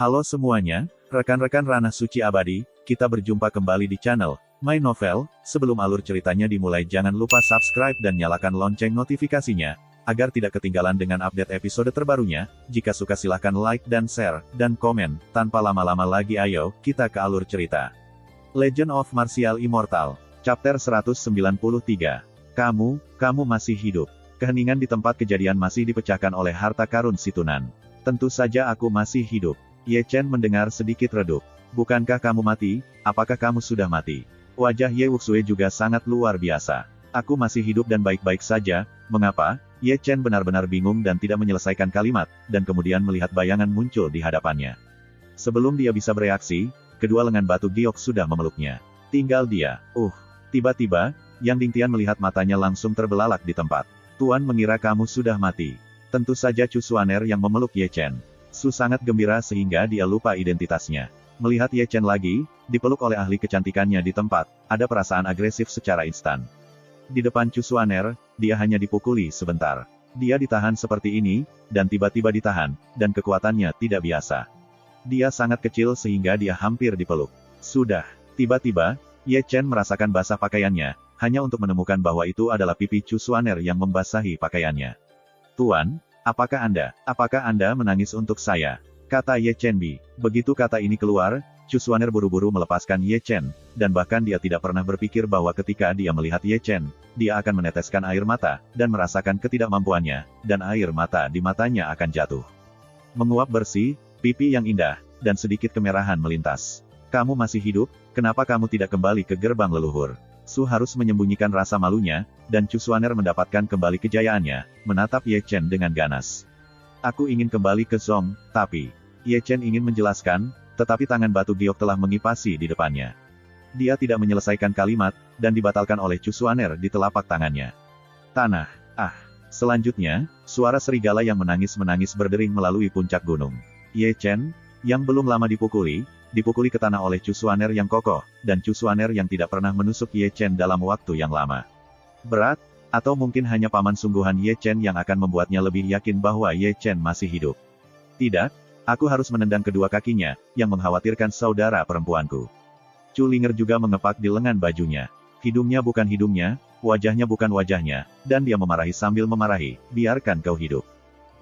Halo semuanya, rekan-rekan Ranah Suci Abadi, kita berjumpa kembali di channel My Novel. Sebelum alur ceritanya dimulai, jangan lupa subscribe dan nyalakan lonceng notifikasinya, agar tidak ketinggalan dengan update episode terbarunya. Jika suka silahkan like dan share, dan komen. Tanpa lama-lama lagi ayo, kita ke alur cerita. Legend of Martial Immortal, Chapter 193. Kamu masih hidup. Keheningan di tempat kejadian masih dipecahkan oleh harta karun Situnan. Tentu saja aku masih hidup. Ye Chen mendengar sedikit redup. Bukankah kamu mati? Apakah kamu sudah mati? Wajah Ye Wuxue juga sangat luar biasa. Aku masih hidup dan baik-baik saja. Mengapa? Ye Chen benar-benar bingung dan tidak menyelesaikan kalimat, dan kemudian melihat bayangan muncul di hadapannya. Sebelum dia bisa bereaksi, kedua lengan batu giok sudah memeluknya. Tinggal dia. Tiba-tiba, Yang Dingtian melihat matanya langsung terbelalak di tempat. Tuan mengira kamu sudah mati. Tentu saja Chu Xuaner yang memeluk Ye Chen. Su sangat gembira sehingga dia lupa identitasnya. Melihat Ye Chen lagi, dipeluk oleh ahli kecantikannya di tempat, ada perasaan agresif secara instan. Di depan Chu Xuaner, dia hanya dipukuli sebentar. Dia ditahan seperti ini, dan tiba-tiba ditahan, dan kekuatannya tidak biasa. Dia sangat kecil sehingga dia hampir dipeluk. Sudah. Tiba-tiba, Ye Chen merasakan basah pakaiannya, hanya untuk menemukan bahwa itu adalah pipi Chu Xuaner yang membasahi pakaiannya. Tuan, apakah Anda menangis untuk saya? Kata Ye Chen Bi. Begitu kata ini keluar, Chu Xuaner buru-buru melepaskan Ye Chen, dan bahkan dia tidak pernah berpikir bahwa ketika dia melihat Ye Chen, dia akan meneteskan air mata, dan merasakan ketidakmampuannya, dan air mata di matanya akan jatuh. Menguap bersih, pipi yang indah, dan sedikit kemerahan melintas. Kamu masih hidup, kenapa kamu tidak kembali ke gerbang leluhur? Su harus menyembunyikan rasa malunya, dan Chu Xuaner mendapatkan kembali kejayaannya, menatap Ye Chen dengan ganas. Aku ingin kembali ke Zong, tapi... Ye Chen ingin menjelaskan, tetapi tangan batu giok telah mengipasi di depannya. Dia tidak menyelesaikan kalimat, dan dibatalkan oleh Chu Xuaner di telapak tangannya. Tanah. Selanjutnya, suara serigala yang menangis-menangis berdering melalui puncak gunung. Ye Chen, yang belum lama dipukuli ke tanah oleh Chu Xuaner yang kokoh, dan Chu Xuaner yang tidak pernah menusuk Ye Chen dalam waktu yang lama. Berat, atau mungkin hanya paman sungguhan Ye Chen yang akan membuatnya lebih yakin bahwa Ye Chen masih hidup. Tidak, aku harus menendang kedua kakinya, yang mengkhawatirkan saudara perempuanku. Chu Linger juga mengepak di lengan bajunya. Hidungnya bukan hidungnya, wajahnya bukan wajahnya, dan dia memarahi sambil memarahi, biarkan kau hidup.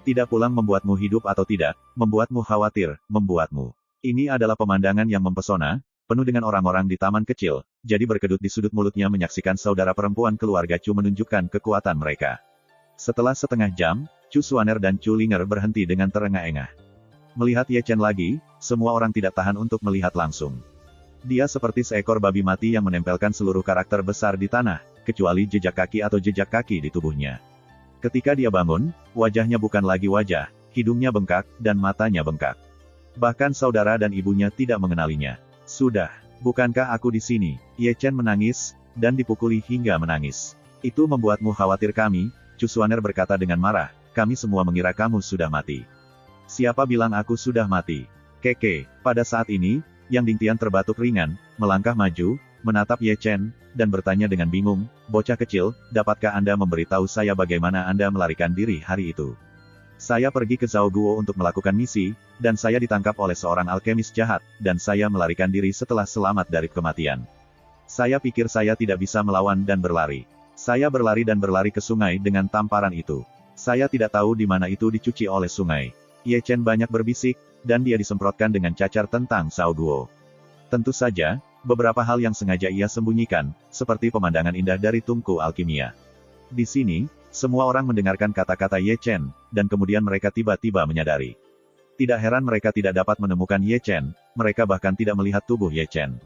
Tidak pulang membuatmu hidup atau tidak, membuatmu khawatir, membuatmu. Ini adalah pemandangan yang mempesona, penuh dengan orang-orang di taman kecil, jadi berkedut di sudut mulutnya menyaksikan saudara perempuan keluarga Chu menunjukkan kekuatan mereka. Setelah setengah jam, Chu Xuaner dan Chu Linger berhenti dengan terengah-engah. Melihat Ye Chen lagi, semua orang tidak tahan untuk melihat langsung. Dia seperti seekor babi mati yang menempelkan seluruh karakter besar di tanah, kecuali jejak kaki atau jejak kaki di tubuhnya. Ketika dia bangun, wajahnya bukan lagi wajah, hidungnya bengkak, dan matanya bengkak. Bahkan saudara dan ibunya tidak mengenalinya. Sudah, bukankah aku di sini? Ye Chen menangis, dan dipukuli hingga menangis. Itu membuatmu khawatir kami, Chu Xuaner berkata dengan marah, kami semua mengira kamu sudah mati. Siapa bilang aku sudah mati? Keke, pada saat ini, Yang Dingtian terbatuk ringan, melangkah maju, menatap Ye Chen, dan bertanya dengan bingung, bocah kecil, dapatkah Anda memberitahu saya bagaimana Anda melarikan diri hari itu? Saya pergi ke Zhao Guo untuk melakukan misi, dan saya ditangkap oleh seorang alkemis jahat, dan saya melarikan diri setelah selamat dari kematian. Saya pikir saya tidak bisa melawan dan berlari. Saya berlari dan berlari ke sungai dengan tamparan itu. Saya tidak tahu di mana itu dicuci oleh sungai. Ye Chen banyak berbisik, dan dia disemprotkan dengan cacar tentang Zhao Guo. Tentu saja, beberapa hal yang sengaja ia sembunyikan, seperti pemandangan indah dari tungku alkimia. Di sini, semua orang mendengarkan kata-kata Ye Chen, dan kemudian mereka tiba-tiba menyadari. Tidak heran mereka tidak dapat menemukan Ye Chen, mereka bahkan tidak melihat tubuh Ye Chen.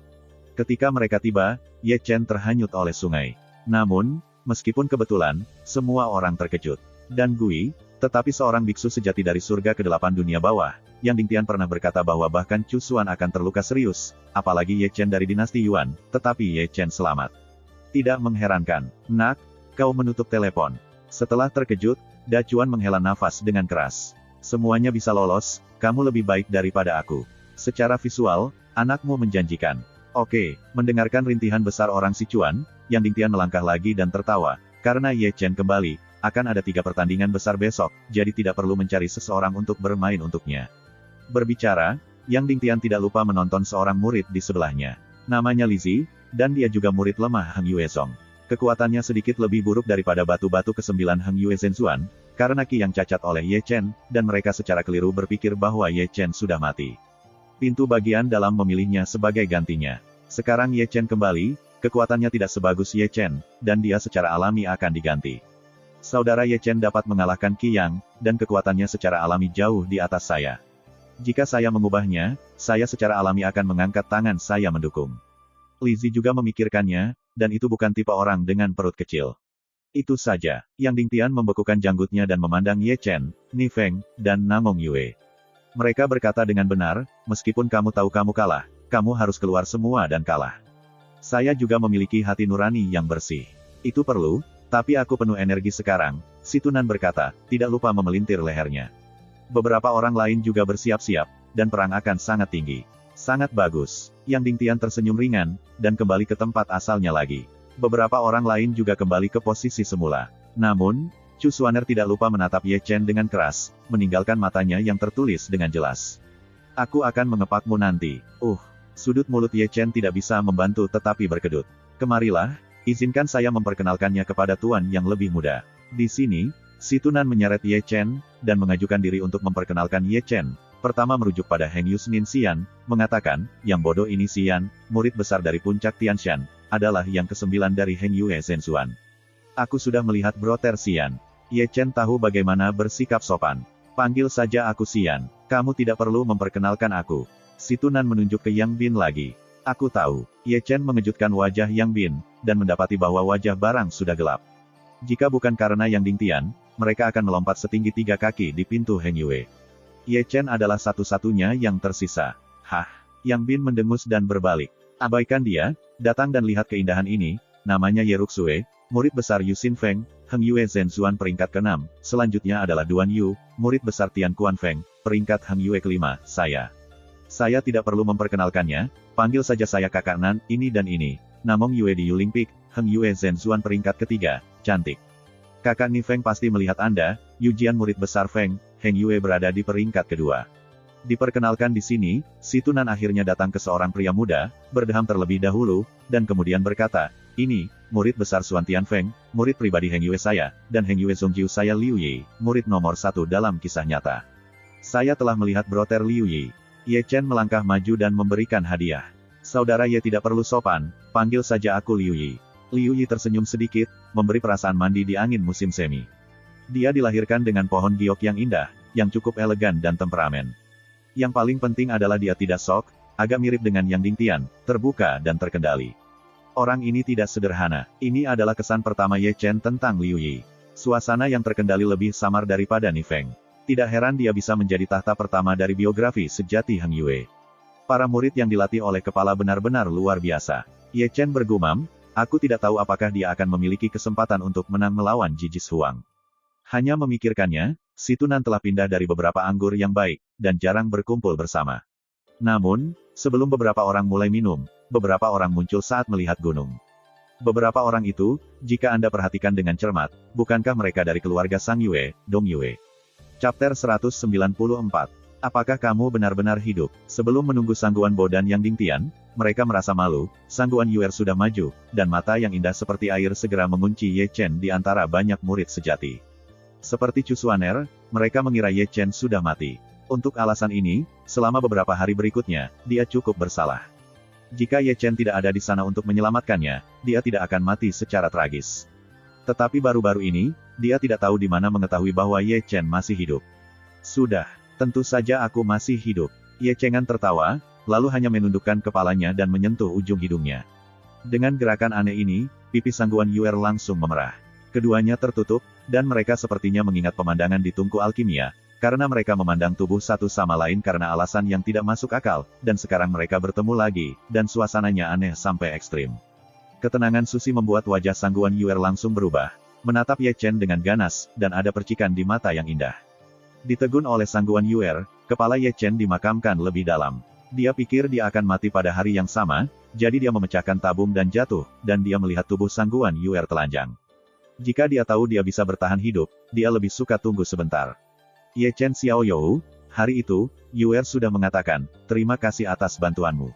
Ketika mereka tiba, Ye Chen terhanyut oleh sungai. Namun, meskipun kebetulan, semua orang terkejut. Dan Gui, tetapi seorang biksu sejati dari surga ke-8 dunia bawah, Yang Dingtian pernah berkata bahwa bahkan Chu Xuan akan terluka serius, apalagi Ye Chen dari dinasti Yuan, tetapi Ye Chen selamat. Tidak mengherankan. Nak, kau menutup telepon. Setelah terkejut, Da Chuan menghela nafas dengan keras. Semuanya bisa lolos, kamu lebih baik daripada aku. Secara visual, anakmu menjanjikan. Oke, mendengarkan rintihan besar orang Sichuan, Yang Dingtian melangkah lagi dan tertawa, karena Ye Chen kembali, akan ada 3 pertandingan besar besok, jadi tidak perlu mencari seseorang untuk bermain untuknya. Berbicara, Yang Dingtian tidak lupa menonton seorang murid di sebelahnya. Namanya Lizzie, dan dia juga murid lemah Heng Yuezong. Kekuatannya sedikit lebih buruk daripada batu-batu ke-9 Heng Yue Zhenzuan, karena Qi yang cacat oleh Ye Chen, dan mereka secara keliru berpikir bahwa Ye Chen sudah mati. Pintu bagian dalam memilihnya sebagai gantinya. Sekarang Ye Chen kembali, kekuatannya tidak sebagus Ye Chen, dan dia secara alami akan diganti. Saudara Ye Chen dapat mengalahkan Qi Yang, dan kekuatannya secara alami jauh di atas saya. Jika saya mengubahnya, saya secara alami akan mengangkat tangan saya mendukung. Lizzie juga memikirkannya, dan itu bukan tipe orang dengan perut kecil. Itu saja. Yang Dingtian membekukan janggutnya dan memandang Ye Chen, Ni Feng, dan Namong Yue. Mereka berkata dengan benar, meskipun kamu tahu kamu kalah, kamu harus keluar semua dan kalah. Saya juga memiliki hati nurani yang bersih. Itu perlu, tapi aku penuh energi sekarang, si Tunan berkata, tidak lupa memelintir lehernya. Beberapa orang lain juga bersiap-siap, dan perang akan sangat tinggi. Sangat bagus. Yang Dingtian tersenyum ringan, dan kembali ke tempat asalnya lagi. Beberapa orang lain juga kembali ke posisi semula. Namun, Chu Xuaner tidak lupa menatap Ye Chen dengan keras, meninggalkan matanya yang tertulis dengan jelas. Aku akan mengepakmu nanti. Sudut mulut Ye Chen tidak bisa membantu tetapi berkedut. Kemarilah, izinkan saya memperkenalkannya kepada tuan yang lebih muda. Di sini, si Tunan menyeret Ye Chen, dan mengajukan diri untuk memperkenalkan Ye Chen. Pertama merujuk pada Heng Yusnin Xian, mengatakan, yang bodoh ini Xian, murid besar dari puncak Tianshan, adalah yang ke-9 dari Heng Yue Zhenzuan. Aku sudah melihat Brother Xian. Ye Chen tahu bagaimana bersikap sopan. Panggil saja aku Xian, kamu tidak perlu memperkenalkan aku. Si Tunan menunjuk ke Yang Bin lagi. Aku tahu. Ye Chen mengejutkan wajah Yang Bin, dan mendapati bahwa wajah barang sudah gelap. Jika bukan karena Yang Dingtian, mereka akan melompat setinggi 3 kaki di pintu Heng Yue. Ye Chen adalah satu-satunya yang tersisa. Yang Bin mendengus dan berbalik. Abaikan dia, datang dan lihat keindahan ini, namanya Ye Ruxue, murid besar Yu Xin Feng, Heng Yue Zhenzuan peringkat ke-6, selanjutnya adalah Duan Yu, murid besar Tian Kuan Feng, peringkat Heng Yue ke-5, saya. Saya tidak perlu memperkenalkannya, panggil saja saya kakak Nan, ini dan ini, Namong Yue di Yuling Peak, Heng Yue Zhenzuan peringkat ke-3, cantik. Kakak Ni Feng pasti melihat Anda, Yu Jian murid besar Feng, Heng Yue berada di peringkat kedua. Diperkenalkan di sini, si Tunan akhirnya datang ke seorang pria muda, berdeham terlebih dahulu, dan kemudian berkata, ini, murid besar Suan Tian Feng, murid pribadi Heng Yue saya, dan Heng Yue Zongjiu saya Liu Yi, murid nomor 1 dalam kisah nyata. Saya telah melihat Brother Liu Yi. Ye Chen melangkah maju dan memberikan hadiah. Saudara Ye tidak perlu sopan, panggil saja aku Liu Yi. Liu Yi tersenyum sedikit, memberi perasaan mandi di angin musim semi. Dia dilahirkan dengan pohon giok yang indah, yang cukup elegan dan temperamen. Yang paling penting adalah dia tidak sok, agak mirip dengan Yang Dingtian, terbuka dan terkendali. Orang ini tidak sederhana. Ini adalah kesan pertama Ye Chen tentang Liu Yi. Suasana yang terkendali lebih samar daripada Ni Feng. Tidak heran dia bisa menjadi tahta pertama dari biografi sejati Heng Yue. Para murid yang dilatih oleh kepala benar-benar luar biasa. Ye Chen bergumam, aku tidak tahu apakah dia akan memiliki kesempatan untuk menang melawan Jijis Huang. Hanya memikirkannya, si Tunan telah pindah dari beberapa anggur yang baik, dan jarang berkumpul bersama. Namun, sebelum beberapa orang mulai minum, beberapa orang muncul saat melihat gunung. Beberapa orang itu, jika Anda perhatikan dengan cermat, bukankah mereka dari keluarga Sang Yue, Dong Yue? Chapter 194. Apakah kamu benar-benar hidup? Sebelum menunggu Sangguan Bo dan Yang Dingtian, mereka merasa malu, Sangguan Yuer sudah maju, dan mata yang indah seperti air segera mengunci Ye Chen di antara banyak murid sejati. Seperti Chu Xuaner, mereka mengira Ye Chen sudah mati. Untuk alasan ini, selama beberapa hari berikutnya, dia cukup bersalah. Jika Ye Chen tidak ada di sana untuk menyelamatkannya, dia tidak akan mati secara tragis. Tetapi baru-baru ini, dia tidak tahu di mana mengetahui bahwa Ye Chen masih hidup. Sudah, tentu saja aku masih hidup. Ye Chengan tertawa, lalu hanya menundukkan kepalanya dan menyentuh ujung hidungnya. Dengan gerakan aneh ini, pipi Sangguan Yuer langsung memerah. Keduanya tertutup, dan mereka sepertinya mengingat pemandangan di tungku alkimia, karena mereka memandang tubuh satu sama lain karena alasan yang tidak masuk akal, dan sekarang mereka bertemu lagi, dan suasananya aneh sampai ekstrim. Ketenangan Susi membuat wajah Sangguan Yuer langsung berubah, menatap Ye Chen dengan ganas, dan ada percikan di mata yang indah. Ditegun oleh Sangguan Yuer, kepala Ye Chen dimakamkan lebih dalam. Dia pikir dia akan mati pada hari yang sama, jadi dia memecahkan tabung dan jatuh, dan dia melihat tubuh Sangguan Yuer telanjang. Jika dia tahu dia bisa bertahan hidup, dia lebih suka tunggu sebentar. Ye Chen Xiaoyou, Hari itu, Yuer sudah mengatakan, terima kasih atas bantuanmu.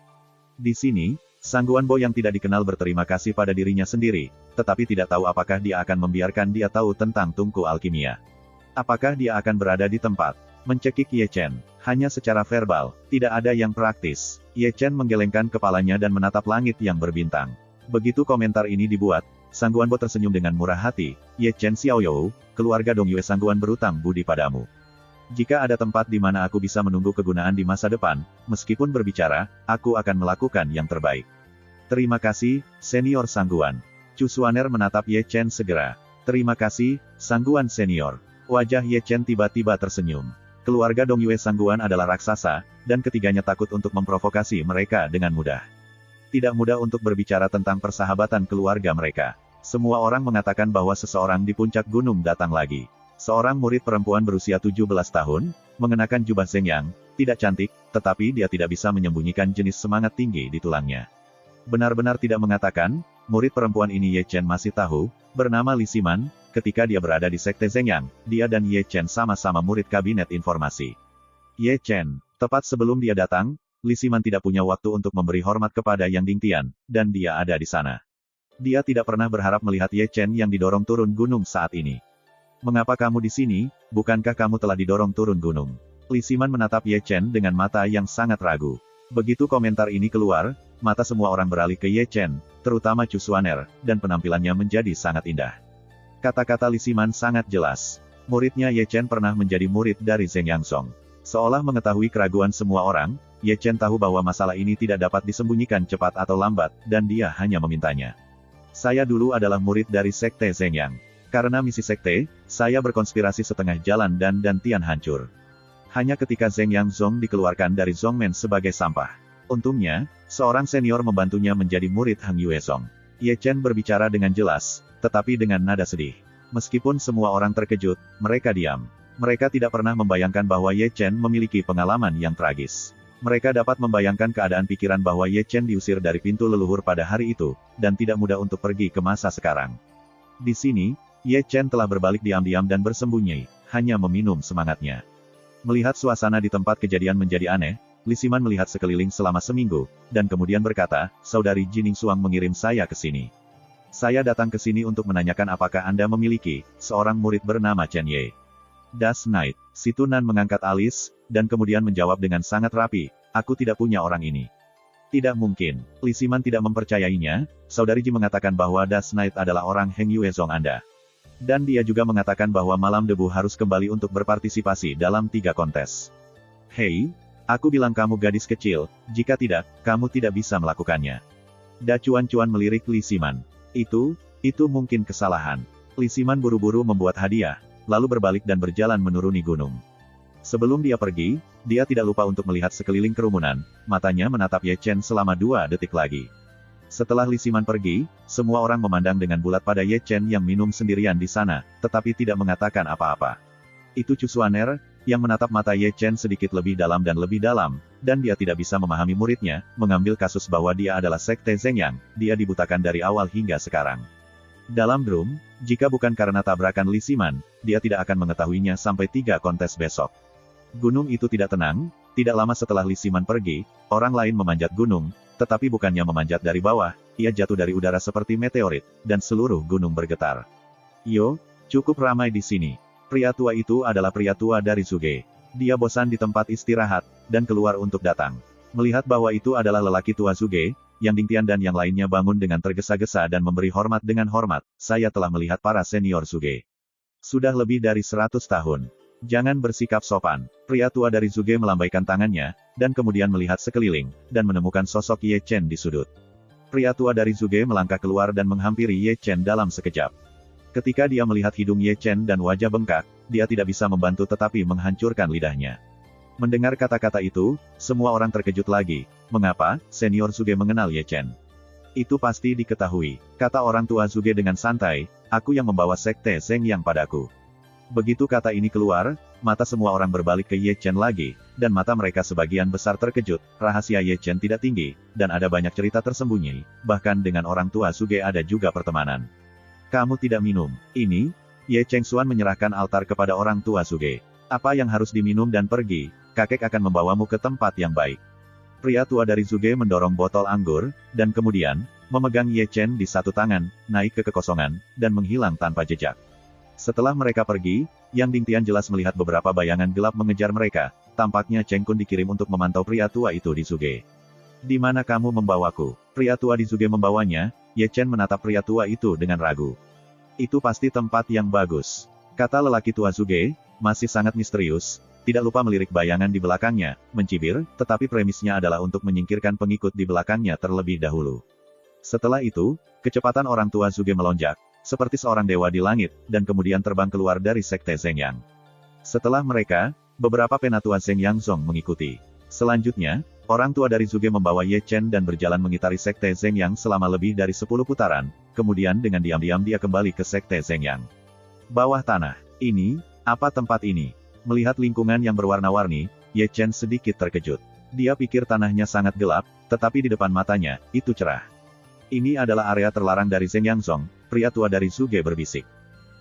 Di sini, Sang Guanbo yang tidak dikenal berterima kasih pada dirinya sendiri, tetapi tidak tahu apakah dia akan membiarkan dia tahu tentang tungku alkimia. Apakah dia akan berada di tempat mencekik Ye Chen, hanya secara verbal, tidak ada yang praktis. Ye Chen menggelengkan kepalanya dan menatap langit yang berbintang. Begitu komentar ini dibuat, Sang Guanbo tersenyum dengan murah hati. Ye Chen Xiaoyou, keluarga Dong Yue Sang Guan berutang budi padamu. Jika ada tempat di mana aku bisa menunggu kegunaan di masa depan, meskipun berbicara, aku akan melakukan yang terbaik. Terima kasih, Senior Sangguan. Chu Xuaner menatap Ye Chen segera. Terima kasih, Sangguan Senior. Wajah Ye Chen tiba-tiba tersenyum. Keluarga Dong Yue Sangguan adalah raksasa, dan ketiganya takut untuk memprovokasi mereka dengan mudah. Tidak mudah untuk berbicara tentang persahabatan keluarga mereka. Semua orang mengatakan bahwa seseorang di puncak gunung datang lagi. Seorang murid perempuan berusia 17 tahun, mengenakan jubah Zhengyang, tidak cantik, tetapi dia tidak bisa menyembunyikan jenis semangat tinggi di tulangnya. Benar-benar tidak mengatakan, murid perempuan ini Ye Chen masih tahu, bernama Li Ximan, ketika dia berada di Sekte Zhengyang, dia dan Ye Chen sama-sama murid kabinet informasi. Ye Chen, tepat sebelum dia datang, Li Ximan tidak punya waktu untuk memberi hormat kepada Yang Dingtian, dan dia ada di sana. Dia tidak pernah berharap melihat Ye Chen yang didorong turun gunung saat ini. Mengapa kamu di sini? Bukankah kamu telah didorong turun gunung? Li Ximan menatap Ye Chen dengan mata yang sangat ragu. Begitu komentar ini keluar, mata semua orang beralih ke Ye Chen, terutama Chu Xuaner, dan penampilannya menjadi sangat indah. Kata-kata Li Ximan sangat jelas. Muridnya Ye Chen pernah menjadi murid dari Zheng Yangsong. Seolah mengetahui keraguan semua orang, Ye Chen tahu bahwa masalah ini tidak dapat disembunyikan cepat atau lambat, dan dia hanya memintanya. Saya dulu adalah murid dari Sekte Zhengyang. Karena misi sekte, saya berkonspirasi setengah jalan dan Tian hancur. Hanya ketika Zheng Yangzong dikeluarkan dari Zhongmen sebagai sampah. Untungnya, seorang senior membantunya menjadi murid Hang Yuezong. Ye Chen berbicara dengan jelas, tetapi dengan nada sedih. Meskipun semua orang terkejut, mereka diam. Mereka tidak pernah membayangkan bahwa Ye Chen memiliki pengalaman yang tragis. Mereka dapat membayangkan keadaan pikiran bahwa Ye Chen diusir dari pintu leluhur pada hari itu, dan tidak mudah untuk pergi ke masa sekarang. Di sini, Ye Chen telah berbalik diam-diam dan bersembunyi, hanya meminum semangatnya. Melihat suasana di tempat kejadian menjadi aneh, Li Ximan melihat sekeliling selama seminggu, dan kemudian berkata, Saudari Jining Suang mengirim saya ke sini. Saya datang ke sini untuk menanyakan apakah Anda memiliki seorang murid bernama Chen Ye. Das Knight, si Tunan mengangkat alis, dan kemudian menjawab dengan sangat rapi, aku tidak punya orang ini. Tidak mungkin, Li Ximan tidak mempercayainya, Saudari Ji mengatakan bahwa Das Knight adalah orang Heng Yuezong Anda. Dan dia juga mengatakan bahwa Malam Debu harus kembali untuk berpartisipasi dalam 3 kontes. Hei, aku bilang kamu gadis kecil, jika tidak, kamu tidak bisa melakukannya. Da Cuan-Cuan melirik Li Ximan. Itu mungkin kesalahan. Li Ximan buru-buru membuat hadiah, lalu berbalik dan berjalan menuruni gunung. Sebelum dia pergi, dia tidak lupa untuk melihat sekeliling kerumunan, matanya menatap Ye Chen selama 2 detik lagi. Setelah Li Ximan pergi, semua orang memandang dengan bulat pada Ye Chen yang minum sendirian di sana, tetapi tidak mengatakan apa-apa. Itu Chu Xuaner, yang menatap mata Ye Chen sedikit lebih dalam, dan dia tidak bisa memahami muridnya, mengambil kasus bahwa dia adalah Sekte Zhengyang, dia dibutakan dari awal hingga sekarang. Dalam drum, jika bukan karena tabrakan Li Ximan, dia tidak akan mengetahuinya sampai 3 kontes besok. Gunung itu tidak tenang, tidak lama setelah Li Ximan pergi, orang lain memanjat gunung, tetapi bukannya memanjat dari bawah, ia jatuh dari udara seperti meteorit, dan seluruh gunung bergetar. Yo, cukup ramai di sini. Pria tua itu adalah pria tua dari Zuge. Dia bosan di tempat istirahat, dan keluar untuk datang. Melihat bahwa itu adalah lelaki tua Zuge, Yang Dingtian dan yang lainnya bangun dengan tergesa-gesa dan memberi hormat dengan hormat, saya telah melihat para senior Zuge. Sudah lebih dari 100 tahun. Jangan bersikap sopan. Pria tua dari Zuge melambaikan tangannya, dan kemudian melihat sekeliling, dan menemukan sosok Ye Chen di sudut. Pria tua dari Zuge melangkah keluar dan menghampiri Ye Chen dalam sekejap. Ketika dia melihat hidung Ye Chen dan wajah bengkak, dia tidak bisa membantu tetapi menghancurkan lidahnya. Mendengar kata-kata itu, semua orang terkejut lagi. Mengapa, senior Zuge mengenal Ye Chen? Itu pasti diketahui, kata orang tua Zuge dengan santai, aku yang membawa Sekte Zhengyang padaku. Begitu kata ini keluar, mata semua orang berbalik ke Ye Chen lagi, dan mata mereka sebagian besar terkejut, rahasia Ye Chen tidak tinggi, dan ada banyak cerita tersembunyi, bahkan dengan orang tua Zuge ada juga pertemanan. Kamu tidak minum ini? Ye Chengxuan menyerahkan altar kepada orang tua Zuge. Apa yang harus diminum dan pergi? kakek akan membawamu ke tempat yang baik. Pria tua dari Zuge mendorong botol anggur, dan kemudian, memegang Ye Chen di satu tangan, naik ke kekosongan, dan menghilang tanpa jejak. Setelah mereka pergi, Yang Dingtian jelas melihat beberapa bayangan gelap mengejar mereka, tampaknya Cheng Kun dikirim untuk memantau pria tua itu di Zuge. Di mana kamu membawaku? Pria tua di Zuge membawanya. Ye Chen menatap pria tua itu dengan ragu. Itu pasti tempat yang bagus, kata lelaki tua Zuge, masih sangat misterius. Tidak lupa melirik bayangan di belakangnya, mencibir, tetapi premisnya adalah untuk menyingkirkan pengikut di belakangnya terlebih dahulu. Setelah itu, kecepatan orang tua Zuge melonjak, seperti seorang dewa di langit, dan kemudian terbang keluar dari sekte Zhengyang. Setelah mereka, beberapa penatua Zhengyang Zong mengikuti. Selanjutnya, orang tua dari Zuge membawa Ye Chen dan berjalan mengitari sekte Zhengyang selama lebih dari 10 putaran, kemudian dengan diam-diam dia kembali ke sekte Zhengyang. Bawah tanah. Ini, apa tempat ini? Melihat lingkungan yang berwarna-warni, Ye Chen sedikit terkejut. Dia pikir tanahnya sangat gelap, tetapi di depan matanya, itu cerah. Ini adalah area terlarang dari Zhengyang Zong, pria tua dari Zuge berbisik.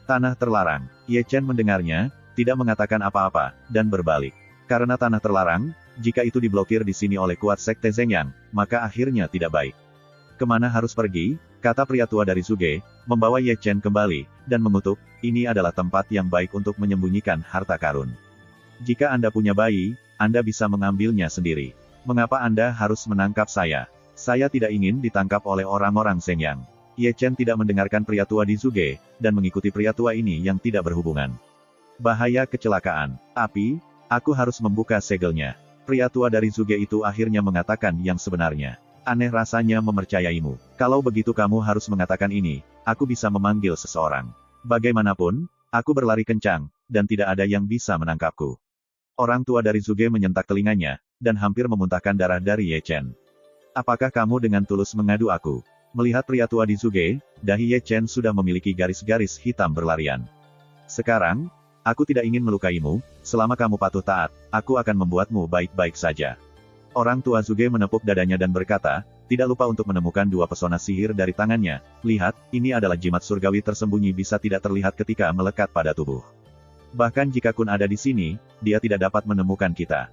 Tanah terlarang. Ye Chen mendengarnya, tidak mengatakan apa-apa, dan berbalik. Karena tanah terlarang, jika itu diblokir di sini oleh kuat sekte Zhengyang, maka akhirnya tidak baik. Kemana harus pergi? Kata pria tua dari Zuge, membawa Ye Chen kembali, dan mengutuk, ini adalah tempat yang baik untuk menyembunyikan harta karun. Jika Anda punya bayi, Anda bisa mengambilnya sendiri. Mengapa Anda harus menangkap saya? Saya tidak ingin ditangkap oleh orang-orang Zhengyang. Ye Chen tidak mendengarkan pria tua di Zuge, dan mengikuti pria tua ini yang tidak berhubungan. Bahaya kecelakaan. Api, aku harus membuka segelnya. Pria tua dari Zuge itu akhirnya mengatakan yang sebenarnya. Aneh rasanya mempercayaimu. Kalau begitu kamu harus mengatakan ini, aku bisa memanggil seseorang. Bagaimanapun, aku berlari kencang, dan tidak ada yang bisa menangkapku. Orang tua dari Zuge menyentak telinganya, dan hampir memuntahkan darah dari Ye Chen. Apakah kamu dengan tulus mengadu aku? Melihat pria tua di Zuge, dahi Ye Chen sudah memiliki garis-garis hitam berlarian. Sekarang, aku tidak ingin melukaimu, selama kamu patuh taat, aku akan membuatmu baik-baik saja. Orang tua Zuge menepuk dadanya dan berkata, tidak lupa untuk menemukan dua pesona sihir dari tangannya. Lihat, ini adalah jimat surgawi tersembunyi bisa tidak terlihat ketika melekat pada tubuh. Bahkan jika Kun ada di sini, dia tidak dapat menemukan kita.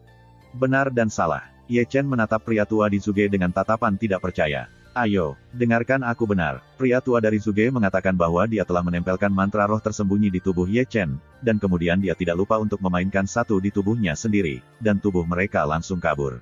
Benar dan salah. Ye Chen menatap pria tua di Zuge dengan tatapan tidak percaya. Ayo, dengarkan aku benar. Pria tua dari Zuge mengatakan bahwa dia telah menempelkan mantra roh tersembunyi di tubuh Ye Chen, dan kemudian dia tidak lupa untuk memainkan satu di tubuhnya sendiri, dan tubuh mereka langsung kabur.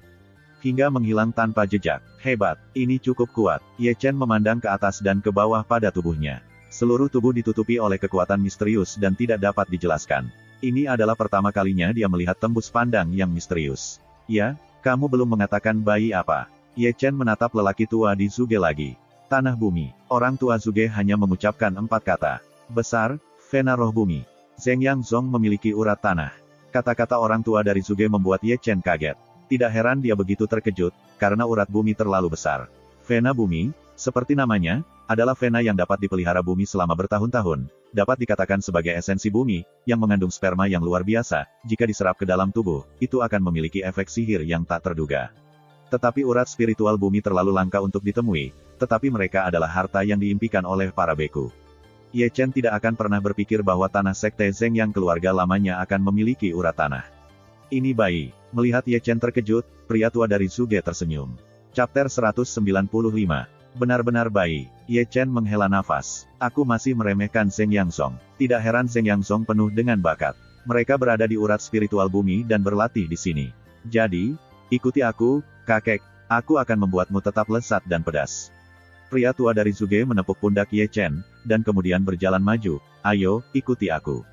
Hingga menghilang tanpa jejak. Hebat, ini cukup kuat. Ye Chen memandang ke atas dan ke bawah pada tubuhnya. Seluruh tubuh ditutupi oleh kekuatan misterius dan tidak dapat dijelaskan. Ini adalah pertama kalinya dia melihat tembus pandang yang misterius. Ya, kamu belum mengatakan bayi apa? Ye Chen menatap lelaki tua di Zuge lagi. Tanah bumi. Orang tua Zuge hanya mengucapkan 4 kata. Besar, Vena roh bumi. Zhengyang Zong memiliki urat tanah. Kata-kata orang tua dari Zuge membuat Ye Chen kaget. Tidak heran dia begitu terkejut, karena urat bumi terlalu besar. Vena bumi, seperti namanya, adalah vena yang dapat dipelihara bumi selama bertahun-tahun, dapat dikatakan sebagai esensi bumi, yang mengandung sperma yang luar biasa, jika diserap ke dalam tubuh, itu akan memiliki efek sihir yang tak terduga. Tetapi urat spiritual bumi terlalu langka untuk ditemui, tetapi mereka adalah harta yang diimpikan oleh para beku. Ye Chen tidak akan pernah berpikir bahwa tanah sekte Zhengyang keluarga lamanya akan memiliki urat tanah. Ini bayi. Melihat Ye Chen terkejut, pria tua dari Zuge tersenyum. Chapter 195. Benar-benar bayi. Ye Chen menghela nafas. Aku masih meremehkan Zhengyang Zong. Tidak heran Zhengyang Zong penuh dengan bakat. Mereka berada di urat spiritual bumi dan berlatih di sini. Jadi, ikuti aku, kakek. Aku akan membuatmu tetap lezat dan pedas. Pria tua dari Zuge menepuk pundak Ye Chen, dan kemudian berjalan maju. Ayo, ikuti aku.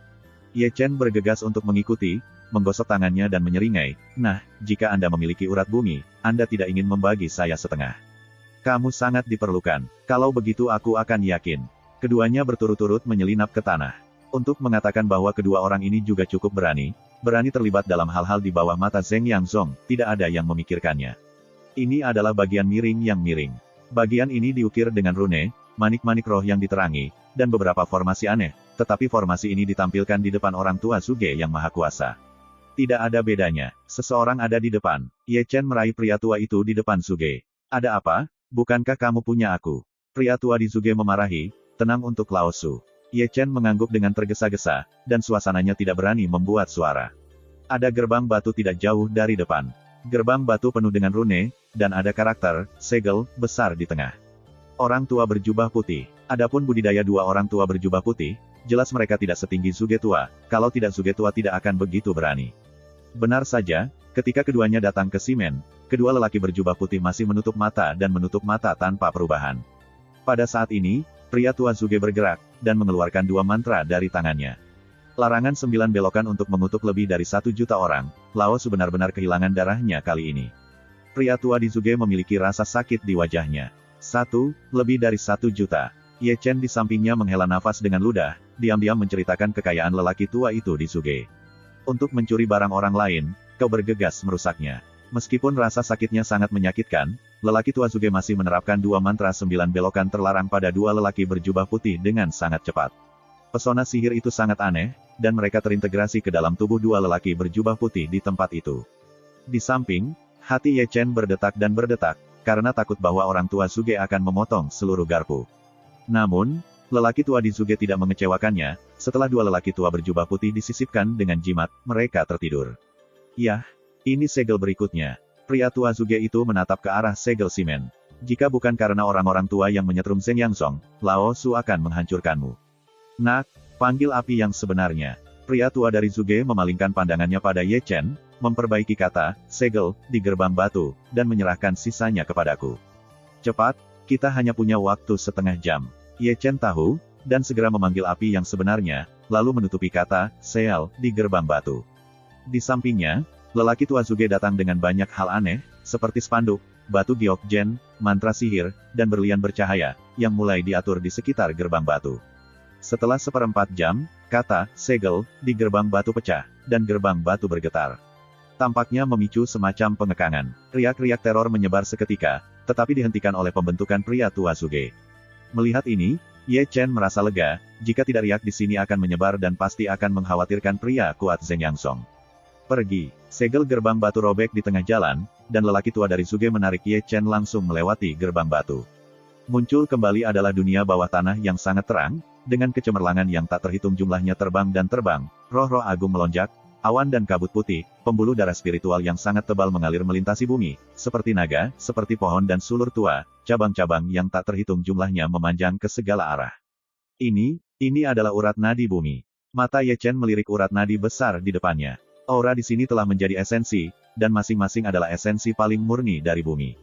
Ye Chen bergegas untuk mengikuti, menggosok tangannya dan menyeringai, nah, jika Anda memiliki urat bumi, Anda tidak ingin membagi saya setengah. Kamu sangat diperlukan. Kalau begitu aku akan yakin. Keduanya berturut-turut menyelinap ke tanah. Untuk mengatakan bahwa kedua orang ini juga cukup berani terlibat dalam hal-hal di bawah mata Zhengyang Zong, tidak ada yang memikirkannya. Ini adalah bagian miring yang miring. Bagian ini diukir dengan rune, manik-manik roh yang diterangi, dan beberapa formasi aneh, tetapi formasi ini ditampilkan di depan orang tua Zuge yang maha kuasa. Tidak ada bedanya. Seseorang ada di depan. Ye Chen meraih pria tua itu di depan Zuge. Ada apa? Bukankah kamu punya aku? Pria tua di Zuge memarahi, tenang untuk Lao Su. Ye Chen mengangguk dengan tergesa-gesa, dan suasananya tidak berani membuat suara. Ada gerbang batu tidak jauh dari depan. Gerbang batu penuh dengan rune, dan ada karakter, segel, besar di tengah. Orang tua berjubah putih. Adapun budidaya dua orang tua berjubah putih, jelas mereka tidak setinggi Zugetua, kalau tidak Zugetua tidak akan begitu berani. Benar saja, ketika keduanya datang ke Simen, kedua lelaki berjubah putih masih menutup mata dan menutup mata tanpa perubahan. Pada saat ini, pria tua Zuge bergerak, dan mengeluarkan dua mantra dari tangannya. Larangan 9 belokan untuk mengutuk lebih dari 1 juta orang, Lao Su benar-benar kehilangan darahnya kali ini. Pria tua di Zuge memiliki rasa sakit di wajahnya. Lebih dari 1 juta. Ye Chen di sampingnya menghela nafas dengan ludah, diam-diam menceritakan kekayaan lelaki tua itu di Zuge. Untuk mencuri barang orang lain, kau bergegas merusaknya. Meskipun rasa sakitnya sangat menyakitkan, lelaki tua Zuge masih menerapkan dua mantra 9 belokan terlarang pada dua lelaki berjubah putih dengan sangat cepat. Pesona sihir itu sangat aneh, dan mereka terintegrasi ke dalam tubuh dua lelaki berjubah putih di tempat itu. Di samping, hati Ye Chen berdetak dan berdetak, karena takut bahwa orang tua Zuge akan memotong seluruh garpu. Namun, lelaki tua di Zuge tidak mengecewakannya, setelah dua lelaki tua berjubah putih disisipkan dengan jimat, mereka tertidur. Yah, ini segel berikutnya. Pria tua Zuge itu menatap ke arah segel simen. Jika bukan karena orang-orang tua yang menyetrum Zeng Yangzong, Lao Su akan menghancurkanmu. Nak, panggil api yang sebenarnya. Pria tua dari Zuge memalingkan pandangannya pada Ye Chen, memperbaiki kata, segel, di gerbang batu, dan menyerahkan sisanya kepadaku. Cepat, kita hanya punya waktu setengah jam. Ye Chen tahu, dan segera memanggil api yang sebenarnya, lalu menutupi kata, Seal, di gerbang batu. Di sampingnya, lelaki tua Zuge datang dengan banyak hal aneh, seperti spanduk, batu Gyokjen, mantra sihir, dan berlian bercahaya, yang mulai diatur di sekitar gerbang batu. Setelah 1/4 jam, kata, segel, di gerbang batu pecah, dan gerbang batu bergetar. Tampaknya memicu semacam pengekangan. Riak-riak teror menyebar seketika, tetapi dihentikan oleh pembentukan pria tua Zuge. Melihat ini, Ye Chen merasa lega, jika tidak riak di sini akan menyebar dan pasti akan mengkhawatirkan pria kuat Zeng Yangzong. Pergi. Segel gerbang batu robek di tengah jalan, dan lelaki tua dari Zuge menarik Ye Chen langsung melewati gerbang batu. Muncul kembali adalah dunia bawah tanah yang sangat terang, dengan kecemerlangan yang tak terhitung jumlahnya terbang dan terbang, roh-roh agung melonjak, awan dan kabut putih, pembuluh darah spiritual yang sangat tebal mengalir melintasi bumi, seperti naga, seperti pohon dan sulur tua, cabang-cabang yang tak terhitung jumlahnya memanjang ke segala arah. Ini adalah urat nadi bumi. Mata Ye Chen melirik urat nadi besar di depannya. Aura di sini telah menjadi esensi, dan masing-masing adalah esensi paling murni dari bumi.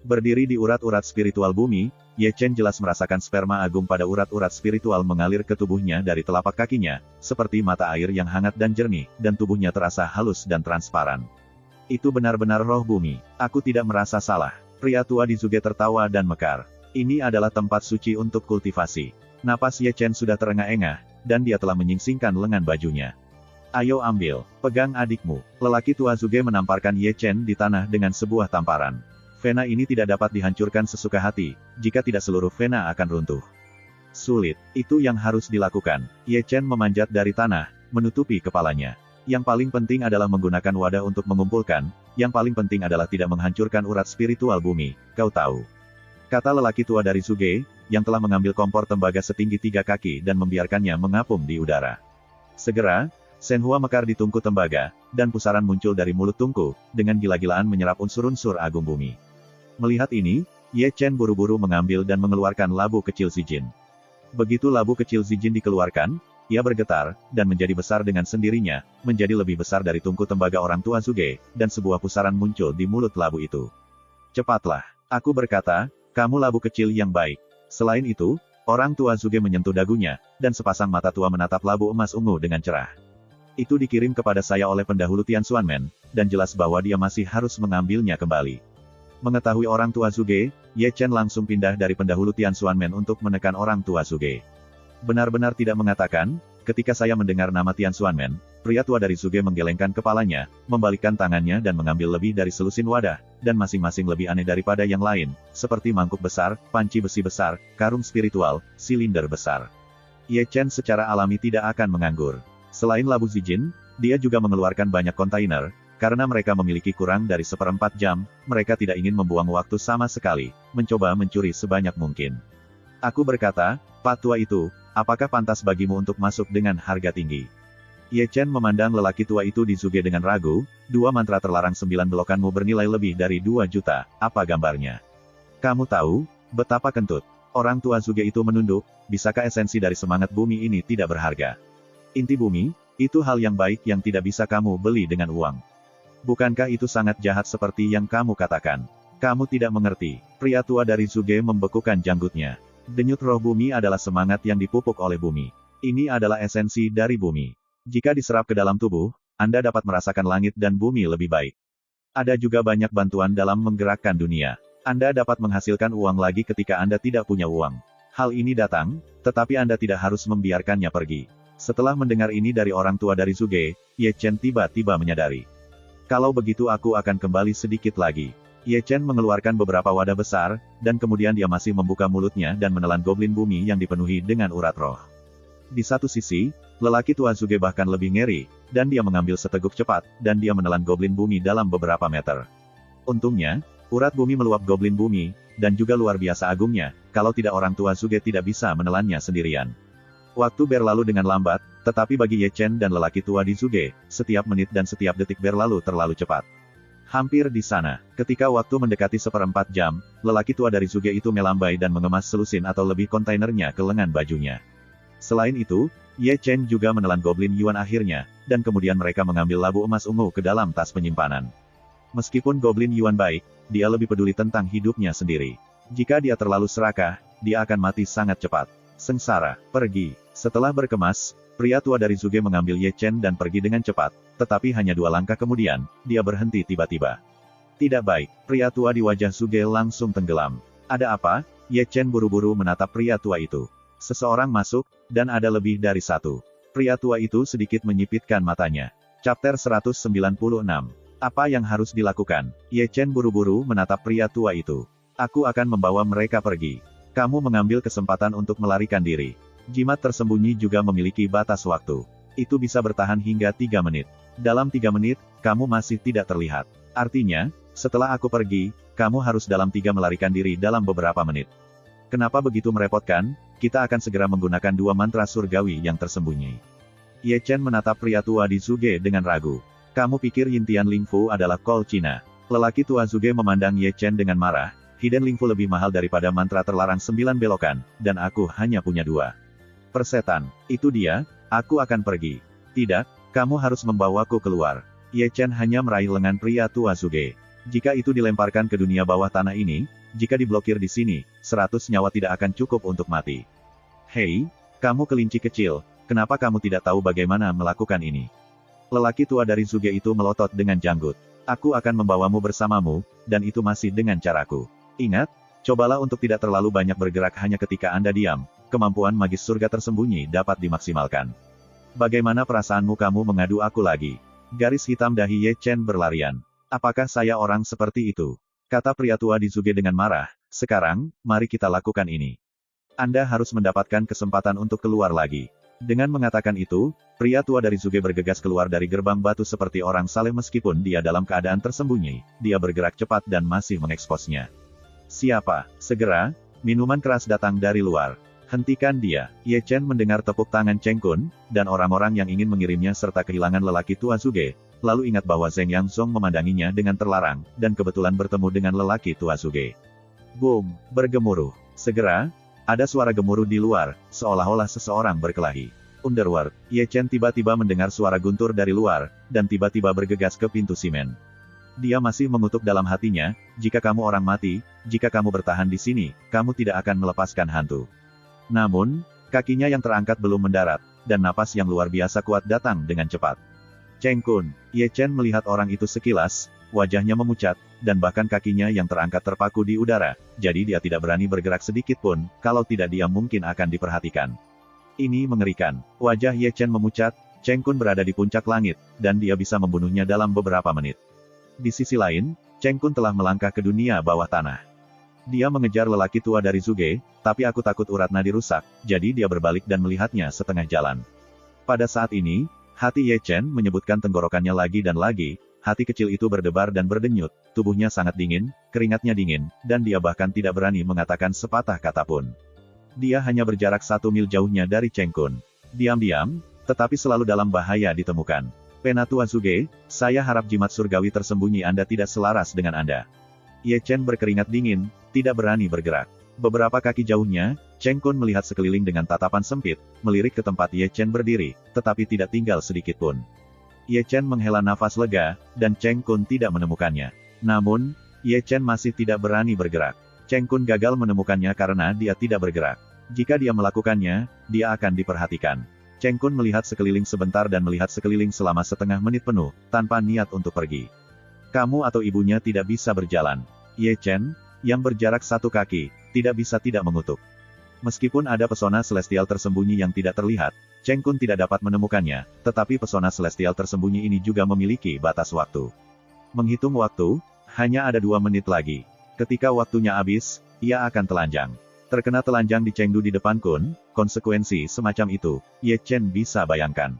Berdiri di urat-urat spiritual bumi, Ye Chen jelas merasakan sperma agung pada urat-urat spiritual mengalir ke tubuhnya dari telapak kakinya, seperti mata air yang hangat dan jernih, dan tubuhnya terasa halus dan transparan. Itu benar-benar roh bumi. Aku tidak merasa salah. Pria tua di Zuge tertawa dan mekar. Ini adalah tempat suci untuk kultivasi. Napas Ye Chen sudah terengah-engah, dan dia telah menyingsingkan lengan bajunya. Ayo ambil, pegang adikmu. Lelaki tua Zuge menamparkan Ye Chen di tanah dengan sebuah tamparan. Vena ini tidak dapat dihancurkan sesuka hati, jika tidak seluruh Vena akan runtuh. Sulit, itu yang harus dilakukan. Ye Chen memanjat dari tanah, menutupi kepalanya. Yang paling penting adalah menggunakan wadah untuk mengumpulkan, yang paling penting adalah tidak menghancurkan urat spiritual bumi, kau tahu. Kata lelaki tua dari Zuge, yang telah mengambil kompor tembaga setinggi 3 kaki dan membiarkannya mengapung di udara. Segera, Shenhua mekar di tungku tembaga, dan pusaran muncul dari mulut tungku, dengan gila-gilaan menyerap unsur-unsur agung bumi. Melihat ini, Ye Chen buru-buru mengambil dan mengeluarkan labu kecil Zijin. Begitu labu kecil Zijin dikeluarkan, ia bergetar, dan menjadi besar dengan sendirinya, menjadi lebih besar dari tungku tembaga orang tua Zuge, dan sebuah pusaran muncul di mulut labu itu. Cepatlah, aku berkata, kamu labu kecil yang baik. Selain itu, orang tua Zuge menyentuh dagunya, dan sepasang mata tua menatap labu emas ungu dengan cerah. Itu dikirim kepada saya oleh pendahulu Tian Xuanmen, dan jelas bahwa dia masih harus mengambilnya kembali. Mengetahui orang tua Zuge, Ye Chen langsung pindah dari pendahulu Tian Xuanmen untuk menekan orang tua Zuge. Benar-benar tidak mengatakan, ketika saya mendengar nama Tian Xuanmen, pria tua dari Zuge menggelengkan kepalanya, membalikkan tangannya dan mengambil lebih dari selusin wadah, dan masing-masing lebih aneh daripada yang lain, seperti mangkuk besar, panci besi besar, karung spiritual, silinder besar. Ye Chen secara alami tidak akan menganggur. Selain labu Zijin, dia juga mengeluarkan banyak kontainer. Karena mereka memiliki kurang dari 1/4 jam, mereka tidak ingin membuang waktu sama sekali, mencoba mencuri sebanyak mungkin. Aku berkata, Pak tua itu, apakah pantas bagimu untuk masuk dengan harga tinggi? Ye Chen memandang lelaki tua itu di Zuge dengan ragu, 2 mantra terlarang 9 belokanmu bernilai lebih dari 2 juta, apa gambarnya? Kamu tahu, betapa kentut. Orang tua Zuge itu menunduk, bisakah esensi dari semangat bumi ini tidak berharga? Inti bumi, itu hal yang baik yang tidak bisa kamu beli dengan uang. Bukankah itu sangat jahat seperti yang kamu katakan? Kamu tidak mengerti. Pria tua dari Zuge membekukan janggutnya. Denyut roh bumi adalah semangat yang dipupuk oleh bumi. Ini adalah esensi dari bumi. Jika diserap ke dalam tubuh, Anda dapat merasakan langit dan bumi lebih baik. Ada juga banyak bantuan dalam menggerakkan dunia. Anda dapat menghasilkan uang lagi ketika Anda tidak punya uang. Hal ini datang, tetapi Anda tidak harus membiarkannya pergi. Setelah mendengar ini dari orang tua dari Zuge, Ye Chen tiba-tiba menyadari. Kalau begitu aku akan kembali sedikit lagi. Ye Chen mengeluarkan beberapa wadah besar, dan kemudian dia masih membuka mulutnya dan menelan goblin bumi yang dipenuhi dengan urat roh. Di satu sisi, lelaki tua Zuge bahkan lebih ngeri, dan dia mengambil seteguk cepat, dan dia menelan goblin bumi dalam beberapa meter. Untungnya, urat bumi meluap goblin bumi, dan juga luar biasa agungnya, kalau tidak orang tua Zuge tidak bisa menelannya sendirian. Waktu berlalu dengan lambat, tetapi bagi Ye Chen dan lelaki tua di Zuge, setiap menit dan setiap detik berlalu terlalu cepat. Hampir di sana, ketika waktu mendekati 1/4 jam, lelaki tua dari Zuge itu melambai dan mengemas selusin atau lebih kontainernya ke lengan bajunya. Selain itu, Ye Chen juga menelan goblin Yuan akhirnya, dan kemudian mereka mengambil labu emas ungu ke dalam tas penyimpanan. Meskipun goblin Yuan baik, dia lebih peduli tentang hidupnya sendiri. Jika dia terlalu serakah, dia akan mati sangat cepat. Sengsara, pergi. Setelah berkemas, pria tua dari Zuge mengambil Ye Chen dan pergi dengan cepat, tetapi hanya 2 langkah kemudian, dia berhenti tiba-tiba. Tidak baik, pria tua di wajah Zuge langsung tenggelam. Ada apa? Ye Chen buru-buru menatap pria tua itu. Seseorang masuk, dan ada lebih dari 1. Pria tua itu sedikit menyipitkan matanya. Chapter 196. Apa yang harus dilakukan? Ye Chen buru-buru menatap pria tua itu. Aku akan membawa mereka pergi. Kamu mengambil kesempatan untuk melarikan diri. Jimat tersembunyi juga memiliki batas waktu. Itu bisa bertahan hingga 3 menit. Dalam 3 menit, kamu masih tidak terlihat. Artinya, setelah aku pergi, kamu harus dalam 3 melarikan diri dalam beberapa menit. Kenapa begitu merepotkan? Kita akan segera menggunakan 2 mantra surgawi yang tersembunyi. Ye Chen menatap pria tua di Zuge dengan ragu. Kamu pikir Yintian Lingfu adalah kol Cina? Lelaki tua Zuge memandang Ye Chen dengan marah. Hidden Lingfu lebih mahal daripada mantra terlarang 9 belokan, dan aku hanya punya 2. Persetan, itu dia, aku akan pergi. Tidak, kamu harus membawaku keluar. Ye Chen hanya meraih lengan pria tua Zuge. Jika itu dilemparkan ke dunia bawah tanah ini, jika diblokir di sini, 100 nyawa tidak akan cukup untuk mati. Hei, kamu kelinci kecil, kenapa kamu tidak tahu bagaimana melakukan ini? Lelaki tua dari Zuge itu melotot dengan janggut. Aku akan membawamu bersamamu, dan itu masih dengan caraku. Ingat, cobalah untuk tidak terlalu banyak bergerak hanya ketika Anda diam, kemampuan magis surga tersembunyi dapat dimaksimalkan. Bagaimana perasaanmu kamu mengadu aku lagi? Garis hitam dahi Ye Chen berlarian. Apakah saya orang seperti itu? Kata pria tua di Zuge dengan marah. Sekarang, mari kita lakukan ini. Anda harus mendapatkan kesempatan untuk keluar lagi. Dengan mengatakan itu, pria tua dari Zuge bergegas keluar dari gerbang batu seperti orang saleh meskipun dia dalam keadaan tersembunyi. Dia bergerak cepat dan masih mengeksposnya. Siapa? Segera, minuman keras datang dari luar. Hentikan dia. Ye Chen mendengar tepuk tangan Cheng Kun, dan orang-orang yang ingin mengirimnya serta kehilangan lelaki tua Zuge. Lalu ingat bahwa Zheng Yang Song memandanginya dengan terlarang, dan kebetulan bertemu dengan lelaki tua Zuge. Boom! Bergemuruh. Segera, ada suara gemuruh di luar, seolah-olah seseorang berkelahi. Underworld, Ye Chen tiba-tiba mendengar suara guntur dari luar, dan tiba-tiba bergegas ke pintu simen. Dia masih mengutuk dalam hatinya, jika kamu orang mati, jika kamu bertahan di sini, kamu tidak akan melepaskan hantu. Namun, kakinya yang terangkat belum mendarat, dan napas yang luar biasa kuat datang dengan cepat. Cheng Kun, Ye Chen melihat orang itu sekilas, wajahnya memucat, dan bahkan kakinya yang terangkat terpaku di udara, jadi dia tidak berani bergerak sedikit pun, kalau tidak dia mungkin akan diperhatikan. Ini mengerikan. Wajah Ye Chen memucat, Cheng Kun berada di puncak langit, dan dia bisa membunuhnya dalam beberapa menit. Di sisi lain, Cheng Kun telah melangkah ke dunia bawah tanah. Dia mengejar lelaki tua dari Zuge, tapi aku takut urat nadi rusak, jadi dia berbalik dan melihatnya setengah jalan. Pada saat ini, hati Ye Chen menyebutkan tenggorokannya lagi dan lagi, hati kecil itu berdebar dan berdenyut, tubuhnya sangat dingin, keringatnya dingin, dan dia bahkan tidak berani mengatakan sepatah kata pun. Dia hanya berjarak 1 mil jauhnya dari Cheng Kun. Diam-diam, tetapi selalu dalam bahaya ditemukan. Penatua Zhuge, saya harap jimat surgawi tersembunyi Anda tidak selaras dengan Anda. Ye Chen berkeringat dingin, tidak berani bergerak. Beberapa kaki jauhnya, Cheng Kun melihat sekeliling dengan tatapan sempit, melirik ke tempat Ye Chen berdiri, tetapi tidak tinggal sedikit pun. Ye Chen menghela nafas lega, dan Cheng Kun tidak menemukannya. Namun, Ye Chen masih tidak berani bergerak. Cheng Kun gagal menemukannya karena dia tidak bergerak. Jika dia melakukannya, dia akan diperhatikan. Cheng Kun melihat sekeliling sebentar dan melihat sekeliling selama setengah menit penuh, tanpa niat untuk pergi. Kamu atau ibunya tidak bisa berjalan. Ye Chen, yang berjarak 1 kaki, tidak bisa tidak mengutuk. Meskipun ada pesona celestial tersembunyi yang tidak terlihat, Cheng Kun tidak dapat menemukannya, tetapi pesona celestial tersembunyi ini juga memiliki batas waktu. Menghitung waktu, hanya ada 2 menit lagi. Ketika waktunya habis, ia akan telanjang. Terkena telanjang di Chengdu di depan Kun, konsekuensi semacam itu, Ye Chen bisa bayangkan.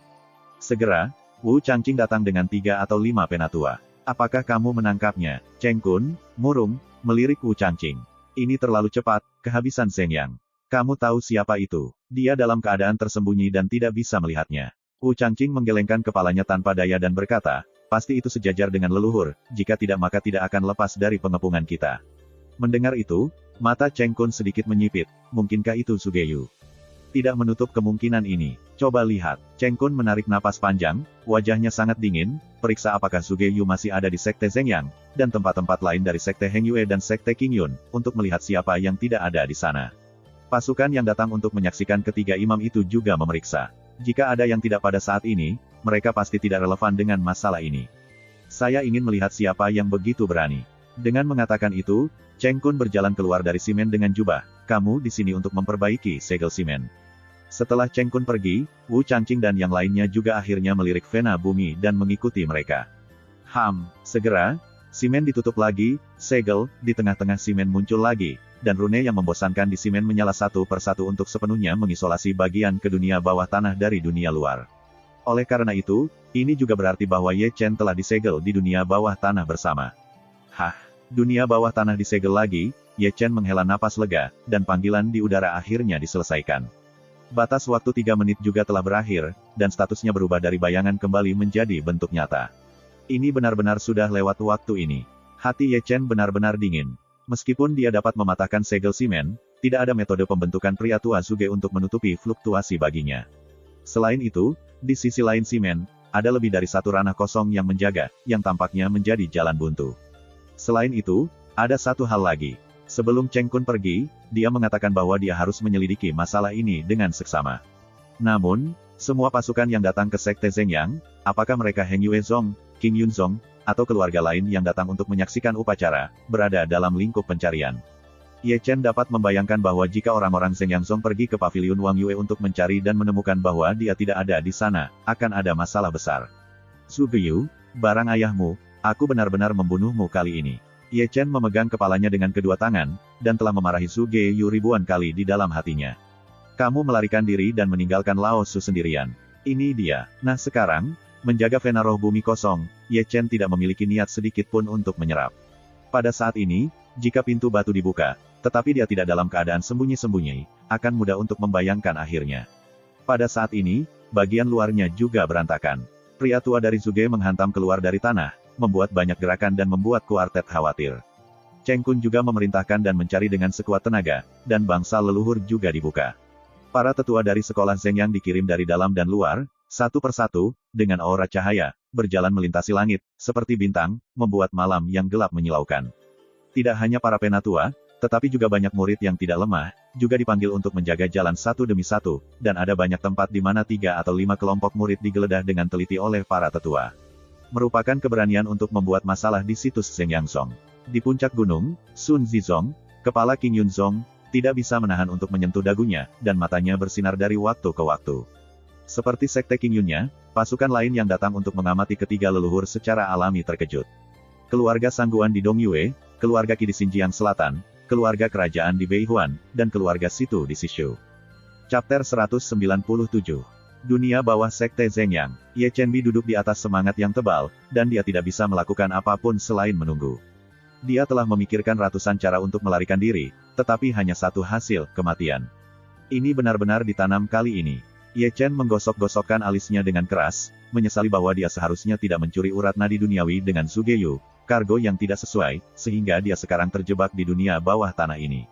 Segera, Wu Changqing datang dengan 3 atau 5 penatua. Apakah kamu menangkapnya? Cheng Kun, murung, melirik Wu Changqing. Ini terlalu cepat, kehabisan Zheng Yang. Kamu tahu siapa itu? Dia dalam keadaan tersembunyi dan tidak bisa melihatnya. Wu Changqing menggelengkan kepalanya tanpa daya dan berkata, pasti itu sejajar dengan leluhur, jika tidak maka tidak akan lepas dari pengepungan kita. Mendengar itu, mata Cheng Kun sedikit menyipit, mungkinkah itu Zhuge Yu? Tidak menutup kemungkinan ini. Coba lihat. Cheng Kun menarik napas panjang, wajahnya sangat dingin, periksa apakah Zhuge Yu masih ada di Sekte Zheng Yang, dan tempat-tempat lain dari Sekte Heng Yue dan Sekte Qing Yun, untuk melihat siapa yang tidak ada di sana. Pasukan yang datang untuk menyaksikan ketiga imam itu juga memeriksa. Jika ada yang tidak pada saat ini, mereka pasti tidak relevan dengan masalah ini. Saya ingin melihat siapa yang begitu berani. Dengan mengatakan itu, Cheng Kun berjalan keluar dari simen dengan jubah. Kamu di sini untuk memperbaiki segel simen. Setelah Cheng Kun pergi, Wu Changqing dan yang lainnya juga akhirnya melirik vena bumi dan mengikuti mereka. Segera, simen ditutup lagi, segel, di tengah-tengah simen muncul lagi, dan rune yang membosankan di simen menyala satu persatu untuk sepenuhnya mengisolasi bagian ke dunia bawah tanah dari dunia luar. Oleh karena itu, ini juga berarti bahwa Ye Chen telah disegel di dunia bawah tanah bersama. Dunia bawah tanah disegel lagi, Ye Chen menghela napas lega, dan panggilan di udara akhirnya diselesaikan. Batas waktu 3 menit juga telah berakhir, dan statusnya berubah dari bayangan kembali menjadi bentuk nyata. Ini benar-benar sudah lewat waktu ini. Hati Ye Chen benar-benar dingin. Meskipun dia dapat mematahkan segel simen, tidak ada metode pembentukan pria tua Zhuge untuk menutupi fluktuasi baginya. Selain itu, di sisi lain simen, ada lebih dari 1 ranah kosong yang menjaga, yang tampaknya menjadi jalan buntu. Selain itu, ada satu hal lagi. Sebelum Cheng Kun pergi, dia mengatakan bahwa dia harus menyelidiki masalah ini dengan seksama. Namun, semua pasukan yang datang ke Sekte Zheng Yang, apakah mereka Heng Yue Zong, Qing Yun Zong, atau keluarga lain yang datang untuk menyaksikan upacara, berada dalam lingkup pencarian. Ye Chen dapat membayangkan bahwa jika orang-orang Zheng Yang Zong pergi ke paviliun Wang Yue untuk mencari dan menemukan bahwa dia tidak ada di sana, akan ada masalah besar. Zhuge Yu, barang ayahmu, aku benar-benar membunuhmu kali ini. Ye Chen memegang kepalanya dengan kedua tangan, dan telah memarahi Zhuge Yu ribuan kali di dalam hatinya. Kamu melarikan diri dan meninggalkan Lao Su sendirian. Ini dia. Nah sekarang, menjaga vena roh bumi kosong, Ye Chen tidak memiliki niat sedikit pun untuk menyerap. Pada saat ini, jika pintu batu dibuka, tetapi dia tidak dalam keadaan sembunyi-sembunyi, akan mudah untuk membayangkan akhirnya. Pada saat ini, bagian luarnya juga berantakan. Pria tua dari Zhuge menghantam keluar dari tanah, membuat banyak gerakan dan membuat kuartet khawatir. Cheng Kun juga memerintahkan dan mencari dengan sekuat tenaga, dan bangsa leluhur juga dibuka. Para tetua dari sekolah Zheng Yang dikirim dari dalam dan luar, satu persatu, dengan aura cahaya, berjalan melintasi langit, seperti bintang, membuat malam yang gelap menyilaukan. Tidak hanya para penatua, tetapi juga banyak murid yang tidak lemah, juga dipanggil untuk menjaga jalan satu demi satu, dan ada banyak tempat di mana 3 atau 5 kelompok murid digeledah dengan teliti oleh para tetua. Merupakan keberanian untuk membuat masalah di situs Zheng Yang Zong. Di puncak gunung, Sun Zizong, kepala Qing Yun Zong, tidak bisa menahan untuk menyentuh dagunya, dan matanya bersinar dari waktu ke waktu. Seperti Sekte Qing Yunnya, pasukan lain yang datang untuk mengamati ketiga leluhur secara alami terkejut. Keluarga Sangguan di Dongyue, keluarga Qi di Xinjiang Selatan, keluarga kerajaan di Beihuan, dan keluarga Situ di Sishu. Chapter 197. Dunia bawah Sekte Zheng Yang. Ye Chenbi duduk di atas semangat yang tebal, dan dia tidak bisa melakukan apapun selain menunggu. Dia telah memikirkan ratusan cara untuk melarikan diri, tetapi hanya satu hasil, kematian. Ini benar-benar ditanam kali ini. Ye Chen menggosok-gosokkan alisnya dengan keras, menyesali bahwa dia seharusnya tidak mencuri urat nadi duniawi dengan Sugeyu, kargo yang tidak sesuai, sehingga dia sekarang terjebak di dunia bawah tanah ini.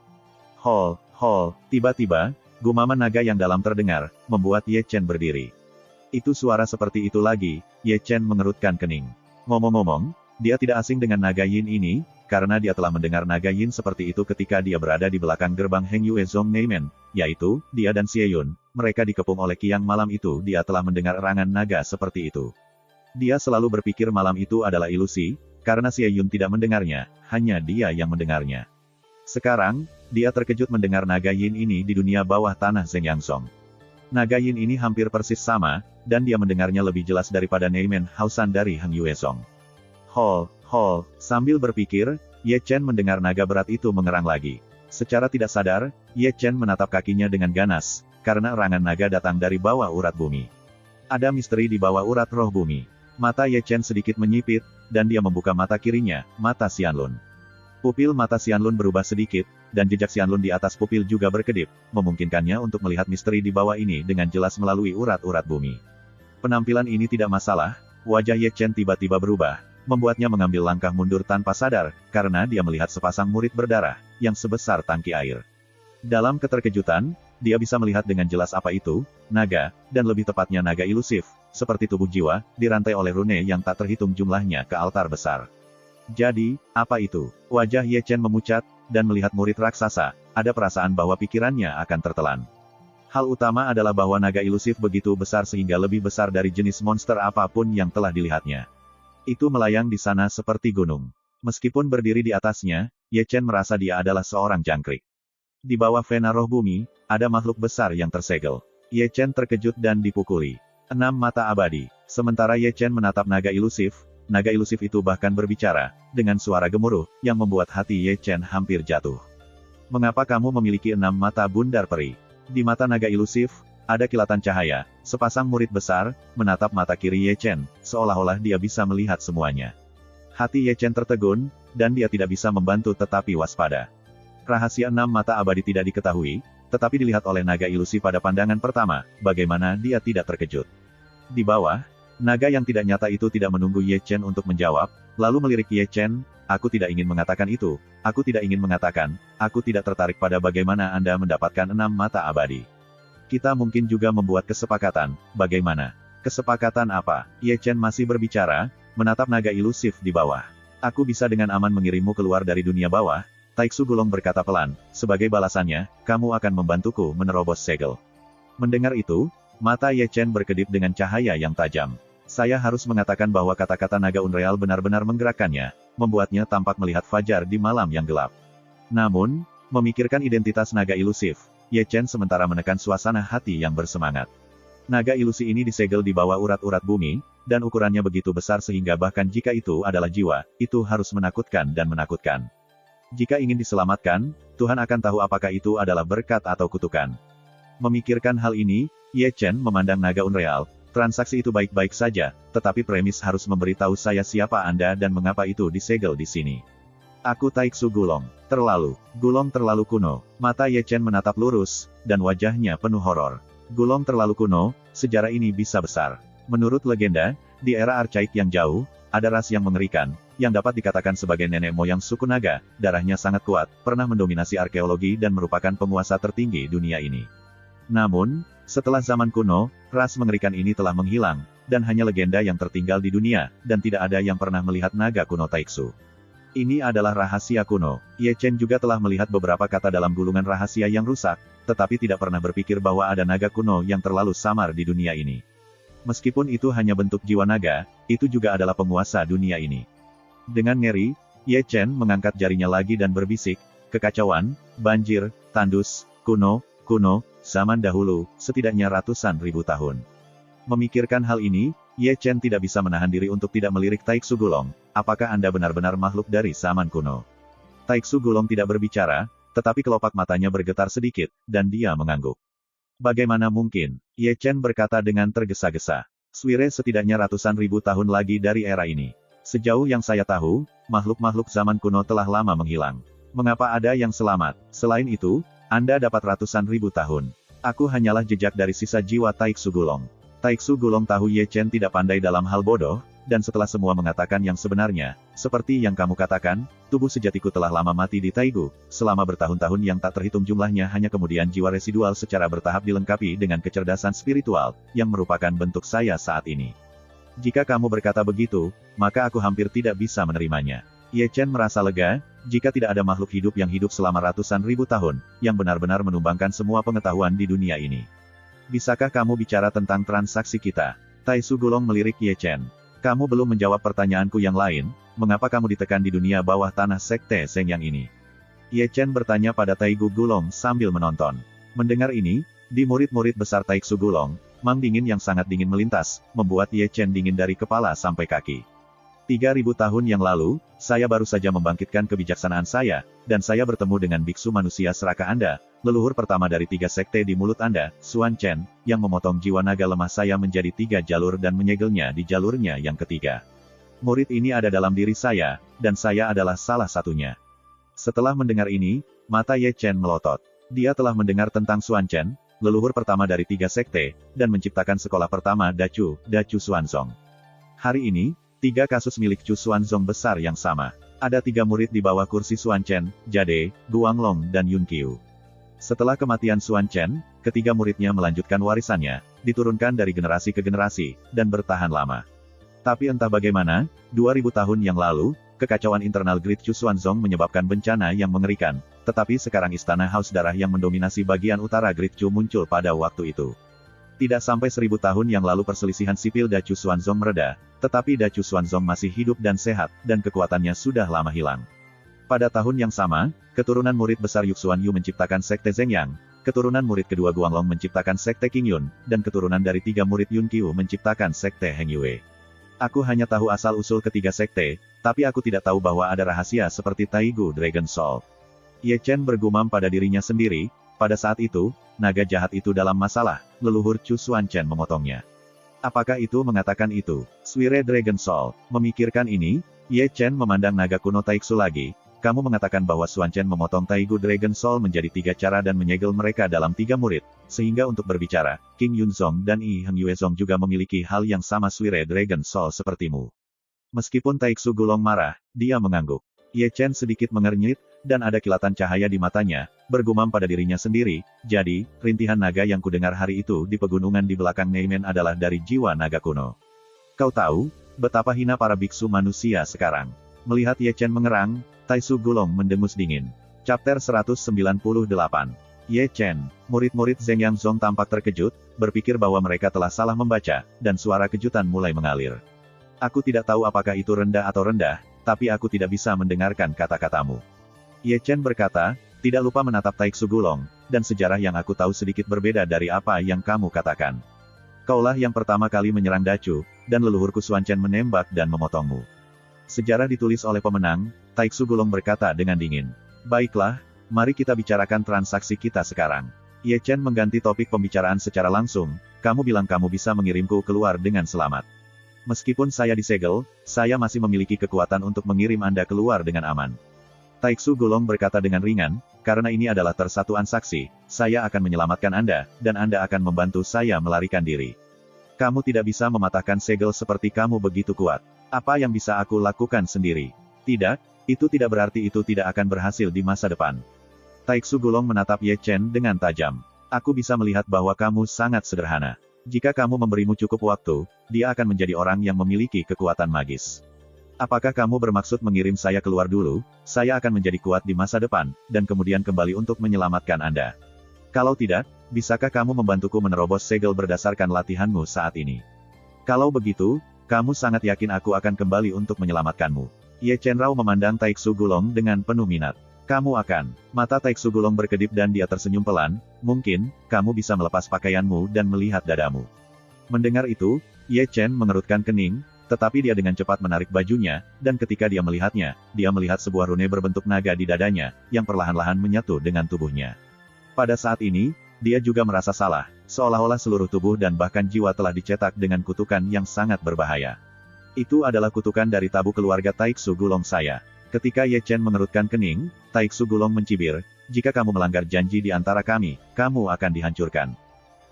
Hol, tiba-tiba, gumaman naga yang dalam terdengar, membuat Ye Chen berdiri. Itu suara seperti itu lagi, Ye Chen mengerutkan kening. Ngomong-ngomong, dia tidak asing dengan naga yin ini, karena dia telah mendengar naga yin seperti itu ketika dia berada di belakang gerbang Heng Yue Zong Neimen, yaitu, dia dan Xie Yun, mereka dikepung oleh Qiang malam itu dia telah mendengar erangan naga seperti itu. Dia selalu berpikir malam itu adalah ilusi, karena Xie Yun tidak mendengarnya, hanya dia yang mendengarnya. Sekarang, dia terkejut mendengar naga yin ini di dunia bawah tanah Zeng Yangsong. Naga yin ini hampir persis sama, dan dia mendengarnya lebih jelas daripada Neimen Hausan dari Heng Yue Zong. Sambil berpikir, Ye Chen mendengar naga berat itu mengerang lagi. Secara tidak sadar, Ye Chen menatap kakinya dengan ganas, karena erangan naga datang dari bawah urat bumi. Ada misteri di bawah urat roh bumi. Mata Ye Chen sedikit menyipit, dan dia membuka mata kirinya, mata Xianlun. Pupil mata Xianlun berubah sedikit, dan jejak Xianlun di atas pupil juga berkedip, memungkinkannya untuk melihat misteri di bawah ini dengan jelas melalui urat-urat bumi. Penampilan ini tidak masalah, wajah Ye Chen tiba-tiba berubah, membuatnya mengambil langkah mundur tanpa sadar, karena dia melihat sepasang murid berdarah, yang sebesar tangki air. Dalam keterkejutan, dia bisa melihat dengan jelas apa itu, naga, dan lebih tepatnya naga ilusif, seperti tubuh jiwa, dirantai oleh rune yang tak terhitung jumlahnya ke altar besar. Jadi, apa itu? Wajah Ye Chen memucat, dan melihat murid raksasa, ada perasaan bahwa pikirannya akan tertelan. Hal utama adalah bahwa naga ilusif begitu besar sehingga lebih besar dari jenis monster apapun yang telah dilihatnya. Itu melayang di sana seperti gunung. Meskipun berdiri di atasnya, Ye Chen merasa dia adalah seorang jangkrik. Di bawah vena roh bumi, ada makhluk besar yang tersegel. Ye Chen terkejut dan dipukuli. 6 mata abadi. Sementara Ye Chen menatap naga ilusif itu bahkan berbicara, dengan suara gemuruh, yang membuat hati Ye Chen hampir jatuh. Mengapa kamu memiliki 6 mata bundar peri? Di mata naga ilusif, ada kilatan cahaya. Sepasang murid besar, menatap mata kiri Ye Chen, seolah-olah dia bisa melihat semuanya. Hati Ye Chen tertegun, dan dia tidak bisa membantu tetapi waspada. Rahasia 6 mata abadi tidak diketahui, tetapi dilihat oleh naga ilusi pada pandangan pertama, bagaimana dia tidak terkejut. Di bawah, naga yang tidak nyata itu tidak menunggu Ye Chen untuk menjawab, lalu melirik Ye Chen, aku tidak ingin mengatakan itu, aku tidak ingin mengatakan, aku tidak tertarik pada bagaimana Anda mendapatkan 6 mata abadi. Kita mungkin juga membuat kesepakatan, bagaimana? Kesepakatan apa? Ye Chen masih berbicara, menatap naga ilusif di bawah. Aku bisa dengan aman mengirimmu keluar dari dunia bawah, Taiksu Gulong berkata pelan, sebagai balasannya, kamu akan membantuku menerobos segel. Mendengar itu, mata Ye Chen berkedip dengan cahaya yang tajam. Saya harus mengatakan bahwa kata-kata naga unreal benar-benar menggerakkannya, membuatnya tampak melihat fajar di malam yang gelap. Namun, memikirkan identitas naga ilusif, Ye Chen sementara menekan suasana hati yang bersemangat. Naga ilusi ini disegel di bawah urat-urat bumi, dan ukurannya begitu besar sehingga bahkan jika itu adalah jiwa, itu harus menakutkan dan menakutkan. Jika ingin diselamatkan, Tuhan akan tahu apakah itu adalah berkat atau kutukan. Memikirkan hal ini, Ye Chen memandang naga unreal, transaksi itu baik-baik saja, tetapi premis harus memberitahu saya siapa Anda dan mengapa itu disegel di sini. Aku Taiksu Gulong. Gulong terlalu kuno. Mata Ye Chen menatap lurus, dan wajahnya penuh horor. Gulong terlalu kuno, sejarah ini bisa besar. Menurut legenda, di era archaik yang jauh, ada ras yang mengerikan, yang dapat dikatakan sebagai nenek moyang suku naga, darahnya sangat kuat, pernah mendominasi arkeologi dan merupakan penguasa tertinggi dunia ini. Namun, setelah zaman kuno, ras mengerikan ini telah menghilang, dan hanya legenda yang tertinggal di dunia, dan tidak ada yang pernah melihat naga kuno Taiksu. Ini adalah rahasia kuno. Ye Chen juga telah melihat beberapa kata dalam gulungan rahasia yang rusak, tetapi tidak pernah berpikir bahwa ada naga kuno yang terlalu samar di dunia ini. Meskipun itu hanya bentuk jiwa naga, itu juga adalah penguasa dunia ini. Dengan ngeri, Ye Chen mengangkat jarinya lagi dan berbisik, kekacauan, banjir, tandus, kuno, zaman dahulu, setidaknya ratusan ribu tahun. Memikirkan hal ini, Ye Chen tidak bisa menahan diri untuk tidak melirik Taiksu Gulong, apakah Anda benar-benar makhluk dari zaman kuno? Taiksu Gulong tidak berbicara, tetapi kelopak matanya bergetar sedikit, dan dia mengangguk. Bagaimana mungkin? Ye Chen berkata dengan tergesa-gesa. Swire setidaknya ratusan ribu tahun lagi dari era ini. Sejauh yang saya tahu, makhluk-makhluk zaman kuno telah lama menghilang. Mengapa ada yang selamat? Selain itu, Anda dapat ratusan ribu tahun. Aku hanyalah jejak dari sisa jiwa Taiksu Gulong. Taiksu Gulong tahu Ye Chen tidak pandai dalam hal bodoh, dan setelah semua mengatakan yang sebenarnya, seperti yang kamu katakan, tubuh sejatiku telah lama mati di Taigu, selama bertahun-tahun yang tak terhitung jumlahnya hanya kemudian jiwa residual secara bertahap dilengkapi dengan kecerdasan spiritual, yang merupakan bentuk saya saat ini. Jika kamu berkata begitu, maka aku hampir tidak bisa menerimanya. Ye Chen merasa lega, jika tidak ada makhluk hidup yang hidup selama ratusan ribu tahun, yang benar-benar menumbangkan semua pengetahuan di dunia ini. Bisakah kamu bicara tentang transaksi kita? Taiksu Gulong melirik Ye Chen. Kamu belum menjawab pertanyaanku yang lain, mengapa kamu ditekan di dunia bawah tanah Sekte Zhengyang ini? Ye Chen bertanya pada Taiksu Gulong sambil menonton. Mendengar ini, di murid-murid besar Taiksu Gulong, mang dingin yang sangat dingin melintas, membuat Ye Chen dingin dari kepala sampai kaki. 3000 tahun yang lalu, saya baru saja membangkitkan kebijaksanaan saya, dan saya bertemu dengan biksu manusia serakah Anda, leluhur pertama dari 3 sekte di mulut Anda, Xuan Chen, yang memotong jiwa naga lemah saya menjadi 3 jalur dan menyegelnya di jalurnya yang ketiga. Murid ini ada dalam diri saya, dan saya adalah salah satunya. Setelah mendengar ini, mata Ye Chen melotot. Dia telah mendengar tentang Xuan Chen, leluhur pertama dari 3 sekte, dan menciptakan sekolah pertama Dachu Xuanzong. Hari ini, 3 kasus milik Chu Xuanzong besar yang sama. Ada 3 murid di bawah kursi Xuan Chen, Jade, Guanglong dan Yun Qiu. Setelah kematian Xuan Chen, ketiga muridnya melanjutkan warisannya, diturunkan dari generasi ke generasi, dan bertahan lama. Tapi entah bagaimana, 2000 tahun yang lalu, kekacauan internal Great Chu Xuanzong menyebabkan bencana yang mengerikan, tetapi sekarang istana Haus Darah yang mendominasi bagian utara Great Chu muncul pada waktu itu. Tidak sampai 1000 tahun yang lalu perselisihan sipil Dachu Xuanzong mereda, tetapi Dachu Xuanzong masih hidup dan sehat, dan kekuatannya sudah lama hilang. Pada tahun yang sama, keturunan murid besar Yuxuan Yu menciptakan Sekte Zhengyang, keturunan murid kedua Guanglong menciptakan Sekte Qingyun, dan keturunan dari 3 murid Yun Qiu menciptakan Sekte Heng Yue. Aku hanya tahu asal-usul ketiga sekte, tapi aku tidak tahu bahwa ada rahasia seperti Taigu Dragon Soul. Ye Chen bergumam pada dirinya sendiri, pada saat itu, naga jahat itu dalam masalah, leluhur Chu Xuan Chen memotongnya. Apakah itu mengatakan itu? Suire Dragon Soul. Memikirkan ini, Ye Chen memandang naga kuno Taiksu lagi. Kamu mengatakan bahwa Xuan Chen memotong Taigu Dragon Soul menjadi 3 cara dan menyegel mereka dalam 3 murid. Sehingga untuk berbicara, King Yunzong dan I Heng Yuezong juga memiliki hal yang sama Suire Dragon Soul sepertimu. Meskipun Taiksu Gulong marah, dia mengangguk. Ye Chen sedikit mengernyit, dan ada kilatan cahaya di matanya, bergumam pada dirinya sendiri, jadi, rintihan naga yang kudengar hari itu di pegunungan di belakang Neimen adalah dari jiwa naga kuno. Kau tahu, betapa hina para biksu manusia sekarang. Melihat Ye Chen mengerang, Taiksu Gulong mendengus dingin. Chapter 198. Ye Chen, murid-murid Zhengyang Zong tampak terkejut, berpikir bahwa mereka telah salah membaca, dan suara kejutan mulai mengalir. Aku tidak tahu apakah itu rendah atau rendah, tapi aku tidak bisa mendengarkan kata-katamu. Ye Chen berkata, tidak lupa menatap Taiksu Gulong, dan sejarah yang aku tahu sedikit berbeda dari apa yang kamu katakan. Kaulah yang pertama kali menyerang Dachu, dan leluhurku Xuan Chen menembak dan memotongmu. Sejarah ditulis oleh pemenang, Taiksu Gulong berkata dengan dingin. Baiklah, mari kita bicarakan transaksi kita sekarang. Ye Chen mengganti topik pembicaraan secara langsung, kamu bilang kamu bisa mengirimku keluar dengan selamat. Meskipun saya disegel, saya masih memiliki kekuatan untuk mengirim Anda keluar dengan aman. Taiksu Gulong berkata dengan ringan, karena ini adalah tersatuan saksi, saya akan menyelamatkan Anda, dan Anda akan membantu saya melarikan diri. Kamu tidak bisa mematahkan segel seperti kamu begitu kuat. Apa yang bisa aku lakukan sendiri? Tidak, itu tidak berarti itu tidak akan berhasil di masa depan. Taiksu Gulong menatap Ye Chen dengan tajam. Aku bisa melihat bahwa kamu sangat sederhana. Jika kamu memberimu cukup waktu, dia akan menjadi orang yang memiliki kekuatan magis. Apakah kamu bermaksud mengirim saya keluar dulu, saya akan menjadi kuat di masa depan, dan kemudian kembali untuk menyelamatkan Anda? Kalau tidak, bisakah kamu membantuku menerobos segel berdasarkan latihanmu saat ini? Kalau begitu, kamu sangat yakin aku akan kembali untuk menyelamatkanmu. Ye Chen Rao memandang Taiksu Gulong dengan penuh minat. Kamu akan. Mata Taiksu Gulong berkedip dan dia tersenyum pelan, mungkin, kamu bisa melepas pakaianmu dan melihat dadamu. Mendengar itu, Ye Chen mengerutkan kening, tetapi dia dengan cepat menarik bajunya, dan ketika dia melihatnya, dia melihat sebuah rune berbentuk naga di dadanya, yang perlahan-lahan menyatu dengan tubuhnya. Pada saat ini, dia juga merasa salah, seolah-olah seluruh tubuh dan bahkan jiwa telah dicetak dengan kutukan yang sangat berbahaya. Itu adalah kutukan dari tabu keluarga Taiksu Gulong saya. Ketika Ye Chen mengerutkan kening, Taiksu Gulong mencibir, Jika kamu melanggar janji di antara kami, kamu akan dihancurkan.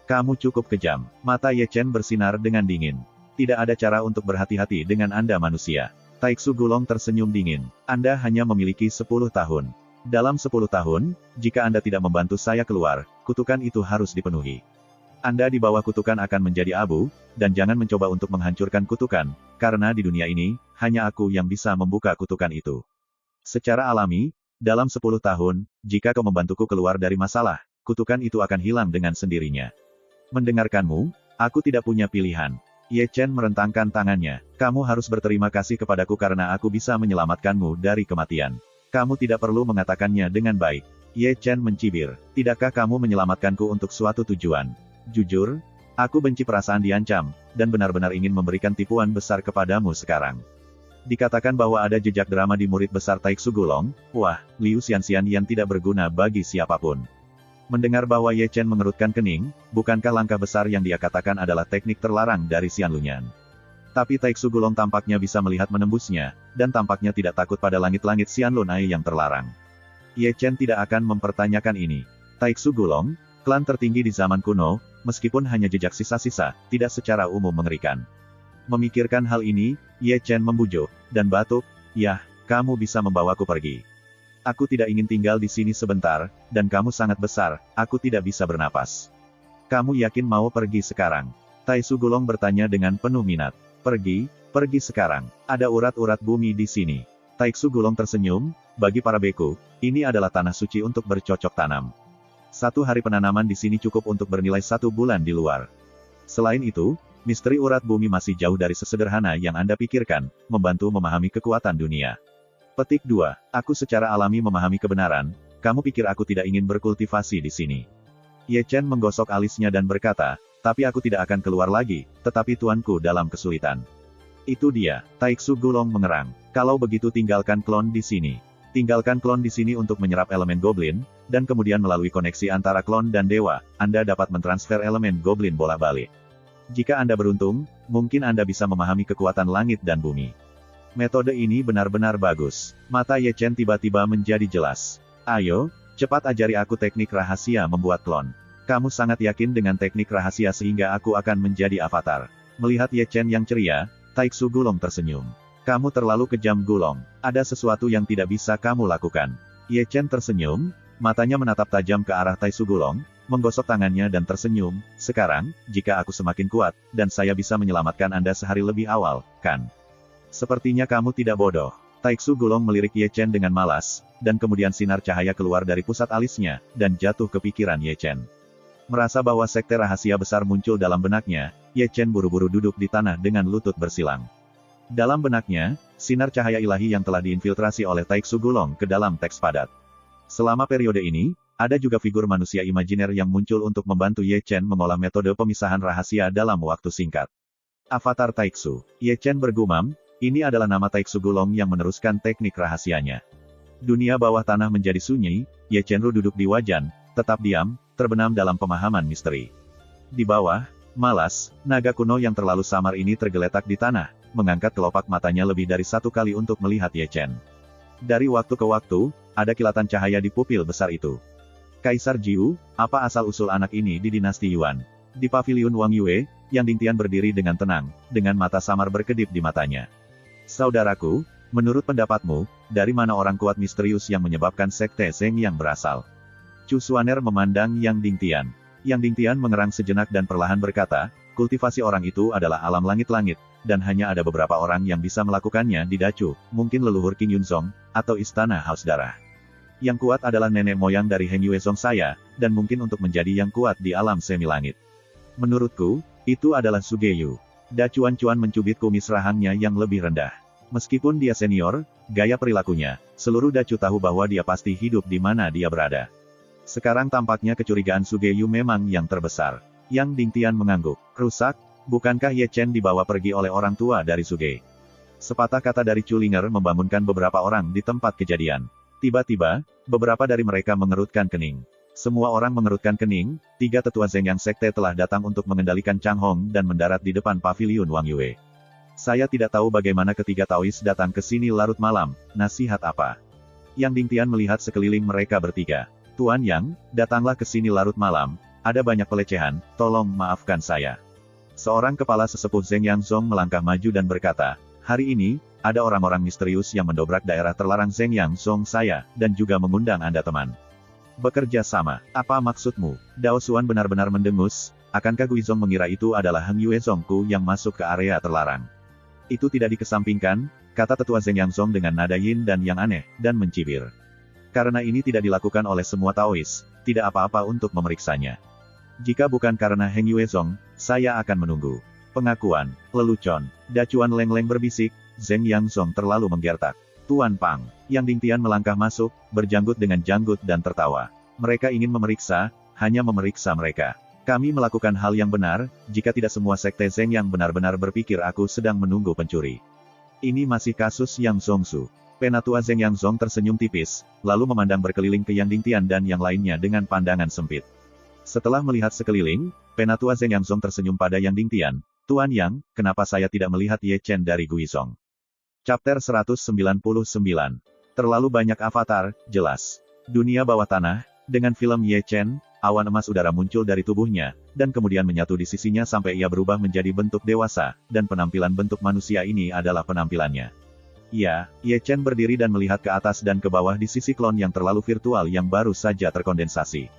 Kamu cukup kejam. Mata Ye Chen bersinar dengan dingin. Tidak ada cara untuk berhati-hati dengan Anda manusia. Taiksu Gulong tersenyum dingin. Anda hanya memiliki 10 tahun. Dalam 10 tahun, jika Anda tidak membantu saya keluar, kutukan itu harus dipenuhi. Anda di bawah kutukan akan menjadi abu, dan jangan mencoba untuk menghancurkan kutukan, karena di dunia ini, hanya aku yang bisa membuka kutukan itu. Secara alami, dalam 10 tahun, jika kau membantuku keluar dari masalah, kutukan itu akan hilang dengan sendirinya. Mendengarkanmu, aku tidak punya pilihan. Ye Chen merentangkan tangannya. Kamu harus berterima kasih kepadaku karena aku bisa menyelamatkanmu dari kematian. Kamu tidak perlu mengatakannya dengan baik. Ye Chen mencibir. Tidakkah kamu menyelamatkanku untuk suatu tujuan? Jujur, aku benci perasaan diancam, dan benar-benar ingin memberikan tipuan besar kepadamu sekarang. Dikatakan bahwa ada jejak drama di murid besar Taiksu Gulong, wah, Liu Xianxian yang tidak berguna bagi siapapun. Mendengar bahwa Ye Chen mengerutkan kening, bukankah langkah besar yang dia katakan adalah teknik terlarang dari Xian Lunyan? Tapi Taiksu Gulong tampaknya bisa melihat menembusnya, dan tampaknya tidak takut pada langit-langit Xian Lunai yang terlarang. Ye Chen tidak akan mempertanyakan ini. Taiksu Gulong, klan tertinggi di zaman kuno, meskipun hanya jejak sisa-sisa, tidak secara umum mengerikan. Memikirkan hal ini, Ye Chen membujuk, dan batuk, "Yah, kamu bisa membawaku pergi. Aku tidak ingin tinggal di sini sebentar, dan kamu sangat besar, aku tidak bisa bernapas." "Kamu yakin mau pergi sekarang?" Taiksu Gulong bertanya dengan penuh minat. Pergi sekarang. Ada urat-urat bumi di sini." Taiksu Gulong tersenyum, "Bagi para beku, ini adalah tanah suci untuk bercocok tanam. 1 hari penanaman di sini cukup untuk bernilai 1 bulan di luar. Selain itu, misteri urat bumi masih jauh dari sesederhana yang Anda pikirkan, membantu memahami kekuatan dunia." Petik 2. Aku secara alami memahami kebenaran, kamu pikir aku tidak ingin berkultivasi di sini? Ye Chen menggosok alisnya dan berkata, "Tapi aku tidak akan keluar lagi, tetapi tuanku dalam kesulitan." Itu dia. Taiksu Gulong mengerang. "Kalau begitu tinggalkan klon di sini. Tinggalkan klon di sini untuk menyerap elemen goblin, dan kemudian melalui koneksi antara klon dan dewa, Anda dapat mentransfer elemen goblin bolak-balik. Jika Anda beruntung, mungkin Anda bisa memahami kekuatan langit dan bumi." Metode ini benar-benar bagus. Mata Ye Chen tiba-tiba menjadi jelas. "Ayo, cepat ajari aku teknik rahasia membuat klon. Kamu sangat yakin dengan teknik rahasia sehingga aku akan menjadi avatar." Melihat Ye Chen yang ceria, Taiksu Gulong tersenyum. "Kamu terlalu kejam Gulong. Ada sesuatu yang tidak bisa kamu lakukan." Ye Chen tersenyum, matanya menatap tajam ke arah Taiksu Gulong, menggosok tangannya dan tersenyum. "Sekarang, jika aku semakin kuat, dan saya bisa menyelamatkan Anda sehari lebih awal, kan? Sepertinya kamu tidak bodoh." Taiksu Gulong melirik Ye Chen dengan malas, dan kemudian sinar cahaya keluar dari pusat alisnya, dan jatuh ke pikiran Ye Chen. Merasa bahwa sekte rahasia besar muncul dalam benaknya, Ye Chen buru-buru duduk di tanah dengan lutut bersilang. Dalam benaknya, sinar cahaya ilahi yang telah diinfiltrasi oleh Taiksu Gulong ke dalam teks padat. Selama periode ini, ada juga figur manusia imajiner yang muncul untuk membantu Ye Chen mengolah metode pemisahan rahasia dalam waktu singkat. Avatar Taiksu. Ye Chen bergumam, ini adalah nama Taiksu Gulong yang meneruskan teknik rahasianya. Dunia bawah tanah menjadi sunyi, Ye Chen duduk di wajan, tetap diam, terbenam dalam pemahaman misteri. Di bawah, malas, naga kuno yang terlalu samar ini tergeletak di tanah, mengangkat kelopak matanya lebih dari 1 kali untuk melihat Ye Chen. Dari waktu ke waktu, ada kilatan cahaya di pupil besar itu. "Kaisar Jiu, apa asal-usul anak ini di dinasti Yuan?" Di paviliun Wang Yue, Yang Dingtian berdiri dengan tenang, dengan mata samar berkedip di matanya. "Saudaraku, menurut pendapatmu, dari mana orang kuat misterius yang menyebabkan sekte Zeng yang berasal?" Chu Xuaner memandang Yang Dingtian. Yang Dingtian mengerang sejenak dan perlahan berkata, "Kultivasi orang itu adalah alam langit-langit, dan hanya ada beberapa orang yang bisa melakukannya di Dacu, mungkin leluhur King Yunzong, atau istana Haus Darah. Yang kuat adalah nenek moyang dari Heng Yuezong saya, dan mungkin untuk menjadi yang kuat di alam semi langit. Menurutku, itu adalah Sugeyu." Da Cuan-Cuan mencubit kumis rahangnya yang lebih rendah. Meskipun dia senior, gaya perilakunya, seluruh Dacu tahu bahwa dia pasti hidup di mana dia berada. Sekarang tampaknya kecurigaan Sugeyu memang yang terbesar. Yang Dingtian mengangguk. "Rusak? Bukankah Ye Chen dibawa pergi oleh orang tua dari Suge?" Sepatah kata dari Chulinger membangunkan beberapa orang di tempat kejadian. Tiba-tiba, beberapa dari mereka mengerutkan kening. Semua orang mengerutkan kening, 3 tetua Zeng yang sekte telah datang untuk mengendalikan Chang Hong dan mendarat di depan paviliun Wang Yue. "Saya tidak tahu bagaimana ketiga Taois datang ke sini larut malam, nasihat apa?" Yang Dingtian melihat sekeliling mereka bertiga. Tuan Yang, datanglah ke sini larut malam, ada banyak pelecehan, tolong maafkan saya. Seorang kepala sesepuh Zeng Yanzong melangkah maju dan berkata, hari ini, ada orang-orang misterius yang mendobrak daerah terlarang Zeng Yanzong saya, dan juga mengundang Anda teman. Bekerja sama, apa maksudmu? Dao Xuan benar-benar mendengus, akankah Guizong mengira itu adalah Heng Yuezongku yang masuk ke area terlarang? Itu tidak dikesampingkan, kata tetua Zeng Yanzong dengan nada yin dan yang aneh, dan mencibir. Karena ini tidak dilakukan oleh semua Taois, tidak apa-apa untuk memeriksanya. Jika bukan karena Heng Yuezong, saya akan menunggu. Pengakuan, lelucon, Dacuan Leng-Leng berbisik, Zeng Yanzong terlalu menggertak. Tuan Pang, Yang Dingtian melangkah masuk, berjanggut dengan janggut dan tertawa. Mereka ingin memeriksa, hanya memeriksa mereka. Kami melakukan hal yang benar, jika tidak semua sekte Zeng yang benar-benar berpikir aku sedang menunggu pencuri. Ini masih kasus Yang Zongsu. Penatua Zeng Yanzong tersenyum tipis, lalu memandang berkeliling ke Yang Dingtian dan yang lainnya dengan pandangan sempit. Setelah melihat sekeliling, Penatua Zeng Yanzong tersenyum pada Yang Dingtian, Tuan Yang, kenapa saya tidak melihat Ye Chen dari Guizong? Chapter 199. Terlalu banyak avatar, jelas. Dunia bawah tanah, dengan film Ye Chen, awan emas udara muncul dari tubuhnya, dan kemudian menyatu di sisinya sampai ia berubah menjadi bentuk dewasa, dan penampilan bentuk manusia ini adalah penampilannya. Ya, Ye Chen berdiri dan melihat ke atas dan ke bawah di sisi klon yang terlalu virtual yang baru saja terkondensasi.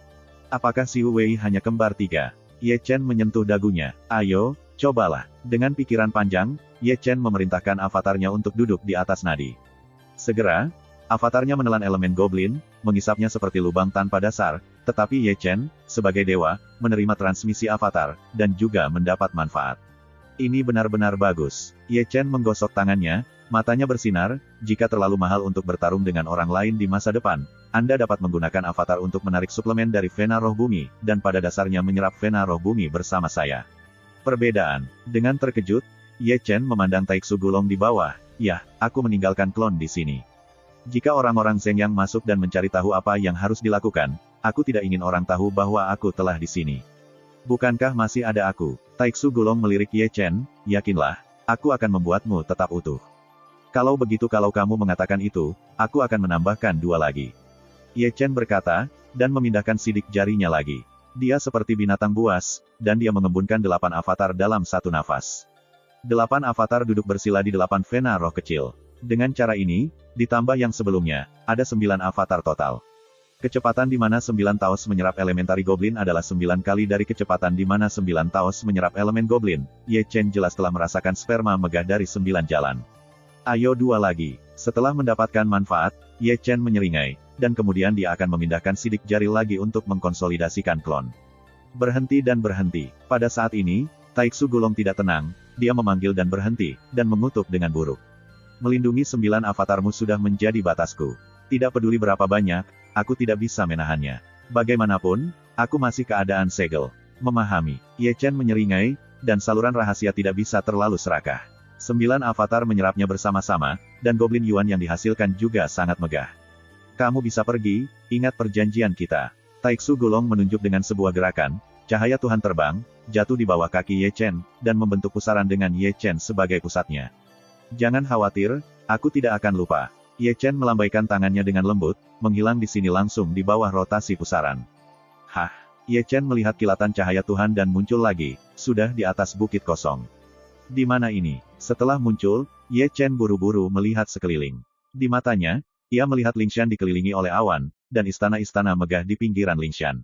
Apakah Xiu Wei hanya kembar tiga? Ye Chen menyentuh dagunya. Ayo, cobalah. Dengan pikiran panjang, Ye Chen memerintahkan avatarnya untuk duduk di atas nadi. Segera, avatarnya menelan elemen goblin, mengisapnya seperti lubang tanpa dasar, tetapi Ye Chen, sebagai dewa, menerima transmisi avatar, dan juga mendapat manfaat. Ini benar-benar bagus. Ye Chen menggosok tangannya, matanya bersinar, jika terlalu mahal untuk bertarung dengan orang lain di masa depan, Anda dapat menggunakan avatar untuk menarik suplemen dari Vena Roh Bumi, dan pada dasarnya menyerap Vena Roh Bumi bersama saya. Perbedaan. Dengan terkejut, Ye Chen memandang Taiksu Gulong di bawah, yah, aku meninggalkan klon di sini. Jika orang-orang Zeng yang masuk dan mencari tahu apa yang harus dilakukan, aku tidak ingin orang tahu bahwa aku telah di sini. Bukankah masih ada aku? Taiksu Gulong melirik Ye Chen, yakinlah, aku akan membuatmu tetap utuh. Kalau begitu kalau kamu mengatakan itu, aku akan menambahkan 2 lagi. Ye Chen berkata, dan memindahkan sidik jarinya lagi. Dia seperti binatang buas, dan dia mengembunkan 8 avatar dalam satu nafas. 8 avatar duduk bersila di 8 Vena roh kecil. Dengan cara ini, ditambah yang sebelumnya, ada 9 avatar total. Kecepatan di mana 9 Taos menyerap elementari goblin adalah 9 kali dari kecepatan di mana 9 Taos menyerap elemen goblin. Ye Chen jelas telah merasakan sperma megah dari 9 jalan. Ayo 2 lagi. Setelah mendapatkan manfaat, Ye Chen menyeringai, dan kemudian dia akan memindahkan sidik jari lagi untuk mengkonsolidasikan klon. Berhenti dan berhenti. Pada saat ini, Taiksu Gulong tidak tenang, dia memanggil dan berhenti, dan mengutuk dengan buruk. Melindungi 9 avatarmu sudah menjadi batasku. Tidak peduli berapa banyak, aku tidak bisa menahannya. Bagaimanapun, aku masih keadaan segel. Memahami. Ye Chen menyeringai, dan saluran rahasia tidak bisa terlalu serakah. 9 avatar menyerapnya bersama-sama, dan Goblin Yuan yang dihasilkan juga sangat megah. Kamu bisa pergi, ingat perjanjian kita. Taiksu Gulong menunjuk dengan sebuah gerakan, cahaya Tuhan terbang, jatuh di bawah kaki Ye Chen, dan membentuk pusaran dengan Ye Chen sebagai pusatnya. Jangan khawatir, aku tidak akan lupa. Ye Chen melambaikan tangannya dengan lembut, menghilang di sini langsung di bawah rotasi pusaran. Hah! Ye Chen melihat kilatan cahaya Tuhan dan muncul lagi, sudah di atas bukit kosong. Di mana ini? Setelah muncul, Ye Chen buru-buru melihat sekeliling. Di matanya, ia melihat Lingshan dikelilingi oleh awan, dan istana-istana megah di pinggiran Lingshan.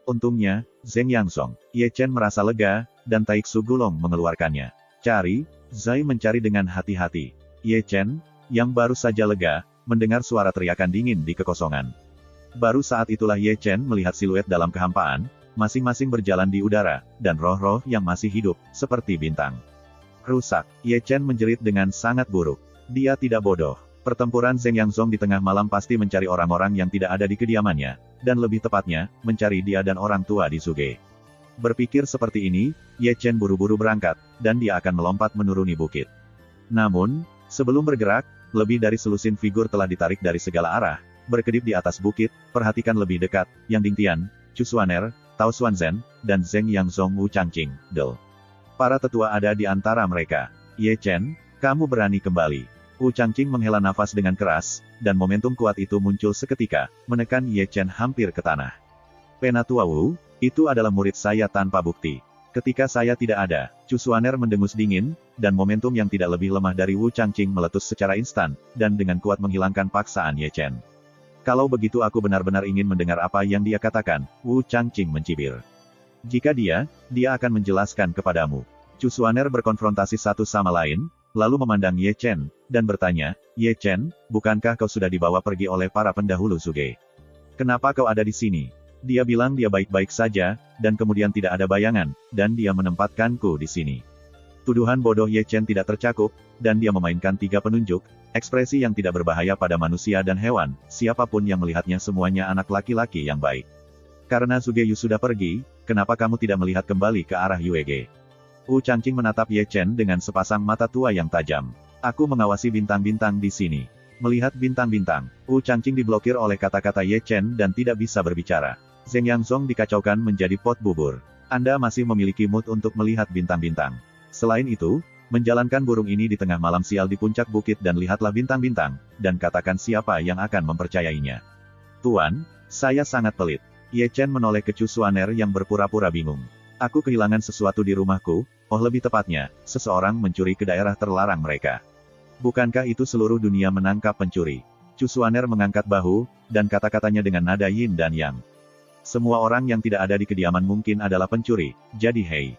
Untungnya, Zeng Yanzong. Ye Chen merasa lega, dan Taiksu Gulong mengeluarkannya. Cari, Zai mencari dengan hati-hati. Ye Chen, yang baru saja lega, mendengar suara teriakan dingin di kekosongan. Baru saat itulah Ye Chen melihat siluet dalam kehampaan, masing-masing berjalan di udara, dan roh-roh yang masih hidup, seperti bintang. Rusak. Ye Chen menjerit dengan sangat buruk. Dia tidak bodoh. Pertempuran Zeng Yanzong di tengah malam pasti mencari orang-orang yang tidak ada di kediamannya, dan lebih tepatnya, mencari dia dan orang tua di Zuge. Berpikir seperti ini, Ye Chen buru-buru berangkat, dan dia akan melompat menuruni bukit. Namun, sebelum bergerak, lebih dari selusin figur telah ditarik dari segala arah, berkedip di atas bukit, perhatikan lebih dekat, Yang Dingtian, Chu Xuaner, Tao Xuanzhen, dan Zeng Yanzong Wu Changqing, Del. Para tetua ada di antara mereka. Ye Chen, kamu berani kembali. Wu Changqing menghela nafas dengan keras, dan momentum kuat itu muncul seketika, menekan Ye Chen hampir ke tanah. Penatua Wu, itu adalah murid saya tanpa bukti. Ketika saya tidak ada, Chu Xuaner mendengus dingin, dan momentum yang tidak lebih lemah dari Wu Changqing meletus secara instan, dan dengan kuat menghilangkan paksaan Ye Chen. Kalau begitu aku benar-benar ingin mendengar apa yang dia katakan, Wu Changqing mencibir. Jika dia akan menjelaskan kepadamu. Chu Xuaner berkonfrontasi satu sama lain, lalu memandang Ye Chen, dan bertanya, Ye Chen, bukankah kau sudah dibawa pergi oleh para pendahulu Zuge? Kenapa kau ada di sini? Dia bilang dia baik-baik saja, dan kemudian tidak ada bayangan, dan dia menempatkanku di sini. Tuduhan bodoh Ye Chen tidak tercakup, dan dia memainkan 3 penunjuk, ekspresi yang tidak berbahaya pada manusia dan hewan, siapapun yang melihatnya semuanya anak laki-laki yang baik. Karena Zuge Yu sudah pergi, kenapa kamu tidak melihat kembali ke arah Yue Ge? Wu Changqing menatap Ye Chen dengan sepasang mata tua yang tajam. Aku mengawasi bintang-bintang di sini. Melihat bintang-bintang, Wu Changqing diblokir oleh kata-kata Ye Chen dan tidak bisa berbicara. Zheng Yanzong dikacaukan menjadi pot bubur. Anda masih memiliki mood untuk melihat bintang-bintang. Selain itu, menjalankan burung ini di tengah malam sial di puncak bukit dan lihatlah bintang-bintang, dan katakan siapa yang akan mempercayainya. Tuan, saya sangat pelit. Ye Chen menoleh ke Chu Xuaner yang berpura-pura bingung. Aku kehilangan sesuatu di rumahku, lebih tepatnya, seseorang mencuri ke daerah terlarang mereka. Bukankah itu seluruh dunia menangkap pencuri? Chu Xuaner mengangkat bahu, dan kata-katanya dengan nada yin dan yang. Semua orang yang tidak ada di kediaman mungkin adalah pencuri, jadi hei.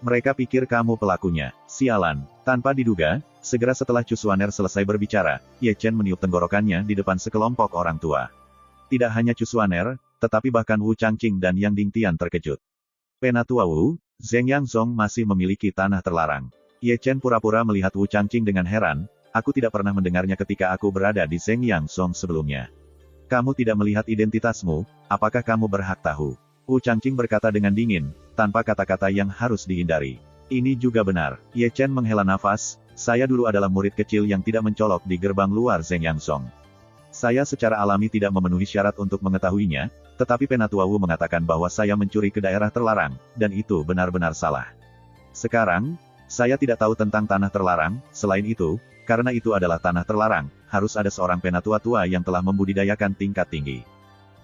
Mereka pikir kamu pelakunya, sialan. Tanpa diduga, segera setelah Chu Xuaner selesai berbicara, Ye Chen meniup tenggorokannya di depan sekelompok orang tua. Tidak hanya Chu Xuaner, tetapi bahkan Wu Changqing dan Yang Dingtian terkejut. Penatua Wu, Zheng Yanzong masih memiliki tanah terlarang. Ye Chen pura-pura melihat Wu Changqing dengan heran, aku tidak pernah mendengarnya ketika aku berada di Zheng Yanzong sebelumnya. Kamu tidak melihat identitasmu, apakah kamu berhak tahu? Wu Changqing berkata dengan dingin, tanpa kata-kata yang harus dihindari. Ini juga benar. Ye Chen menghela nafas, saya dulu adalah murid kecil yang tidak mencolok di gerbang luar Zheng Yanzong. Saya secara alami tidak memenuhi syarat untuk mengetahuinya, tetapi Penatua Wu mengatakan bahwa saya mencuri ke daerah terlarang, dan itu benar-benar salah. Sekarang, saya tidak tahu tentang tanah terlarang, selain itu, karena itu adalah tanah terlarang, harus ada seorang penatua tua yang telah membudidayakan tingkat tinggi.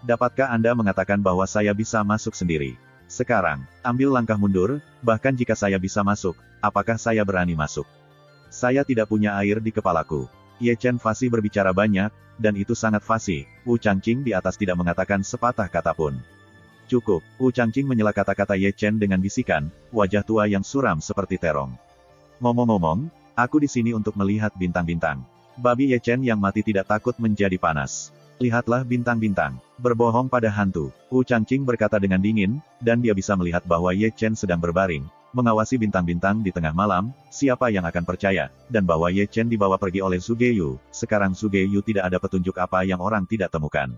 Dapatkah Anda mengatakan bahwa saya bisa masuk sendiri? Sekarang, ambil langkah mundur, bahkan jika saya bisa masuk, apakah saya berani masuk? Saya tidak punya air di kepalaku. Ye Chen fasih berbicara banyak, dan itu sangat fasih. Wu Changqing di atas tidak mengatakan sepatah kata pun. Cukup, Wu Changqing menyela kata-kata Ye Chen dengan bisikan, wajah tua yang suram seperti terong. Ngomong-ngomong, aku di sini untuk melihat bintang-bintang. Babi Ye Chen yang mati tidak takut menjadi panas. Lihatlah bintang-bintang. Berbohong pada hantu. Wu Changqing berkata dengan dingin, dan dia bisa melihat bahwa Ye Chen sedang berbaring, mengawasi bintang-bintang di tengah malam, siapa yang akan percaya, dan bahwa Ye Chen dibawa pergi oleh Zuge Yu, sekarang Zuge Yu tidak ada petunjuk apa yang orang tidak temukan.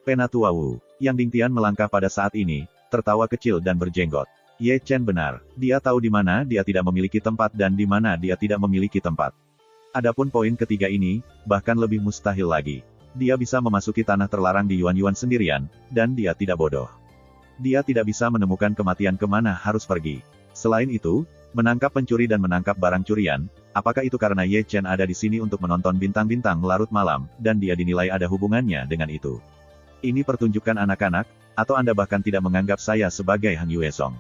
Penatua Wu, Yang Dingtian melangkah pada saat ini, tertawa kecil dan berjenggot. Ye Chen benar, dia tahu di mana dia tidak memiliki tempat dan di mana dia tidak memiliki tempat. Adapun poin ketiga ini, bahkan lebih mustahil lagi. Dia bisa memasuki tanah terlarang di Yuan-Yuan sendirian, dan dia tidak bodoh. Dia tidak bisa menemukan kematian kemana harus pergi. Selain itu, menangkap pencuri dan menangkap barang curian, apakah itu karena Ye Chen ada di sini untuk menonton bintang-bintang larut malam, dan dia dinilai ada hubungannya dengan itu? Ini pertunjukan anak-anak, atau Anda bahkan tidak menganggap saya sebagai Han Yuesong?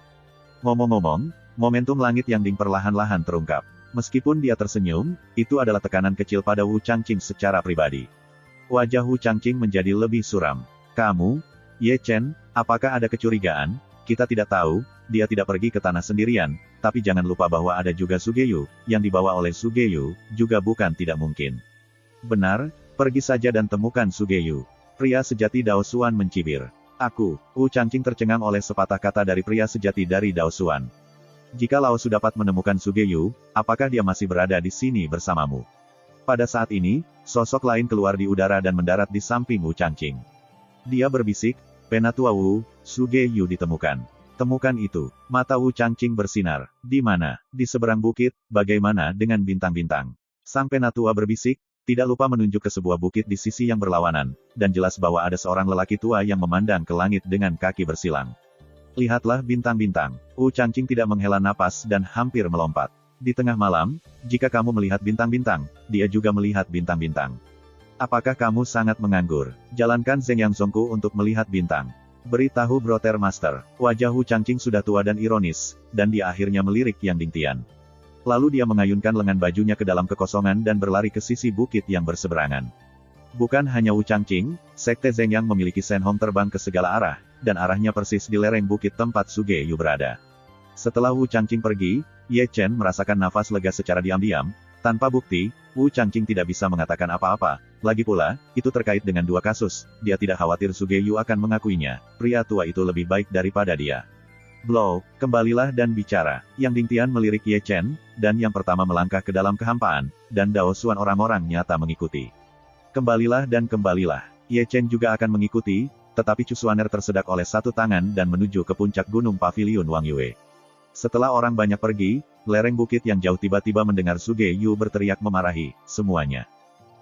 Ngomong-ngomong, momentum langit yang ding perlahan-lahan terungkap. Meskipun dia tersenyum, itu adalah tekanan kecil pada Wu Changqing secara pribadi. Wajah Wu Changqing menjadi lebih suram. Kamu, Ye Chen, apakah ada kecurigaan? Kita tidak tahu, dia tidak pergi ke tanah sendirian, tapi jangan lupa bahwa ada juga Zuge Yu, yang dibawa oleh Zuge Yu, juga bukan tidak mungkin. Benar, pergi saja dan temukan Zuge Yu. Pria sejati Dao Xuan mencibir. Aku, Wu Changqing tercengang oleh sepatah kata dari pria sejati dari Dao Xuan. Jika Lao Su dapat menemukan Zuge Yu, apakah dia masih berada di sini bersamamu? Pada saat ini, sosok lain keluar di udara dan mendarat di samping Wu Changqing. Dia berbisik, Penatua Wu, Zuge Yu ditemukan. Temukan itu. Mata Wu Changqing bersinar. Di mana? Di seberang bukit, bagaimana dengan bintang-bintang? Sang Penatua berbisik, tidak lupa menunjuk ke sebuah bukit di sisi yang berlawanan, dan jelas bahwa ada seorang lelaki tua yang memandang ke langit dengan kaki bersilang. Lihatlah bintang-bintang. Wu Changqing tidak menghela napas dan hampir melompat. Di tengah malam, jika kamu melihat bintang-bintang, dia juga melihat bintang-bintang. Apakah kamu sangat menganggur? Jalankan Zeng Yang Zongku untuk melihat bintang. Beritahu Brother Master. Wajah Wu Changqing sudah tua dan ironis, dan dia akhirnya melirik Yang Dingtian. Lalu dia mengayunkan lengan bajunya ke dalam kekosongan dan berlari ke sisi bukit yang berseberangan. Bukan hanya Wu Changqing, Sekte Zeng Yang memiliki Shen Hong terbang ke segala arah, dan arahnya persis di lereng bukit tempat Suge Yu berada. Setelah Wu Changqing pergi, Ye Chen merasakan nafas lega secara diam-diam. Tanpa bukti, Wu Changqing tidak bisa mengatakan apa-apa. Lagi pula, itu terkait dengan dua kasus. Dia tidak khawatir Suge Yu akan mengakuinya. Pria tua itu lebih baik daripada dia. Blow, kembalilah dan bicara. Yang Dingtian melirik Ye Chen, dan yang pertama melangkah ke dalam kehampaan, dan Dao Xuan orang-orang nyata mengikuti. Kembalilah dan kembalilah. Ye Chen juga akan mengikuti, tetapi Chu Xuaner tersedak oleh satu tangan dan menuju ke puncak gunung Paviliun Wang Yue. Setelah orang banyak pergi, lereng bukit yang jauh tiba-tiba mendengar Suge Yu berteriak memarahi, semuanya.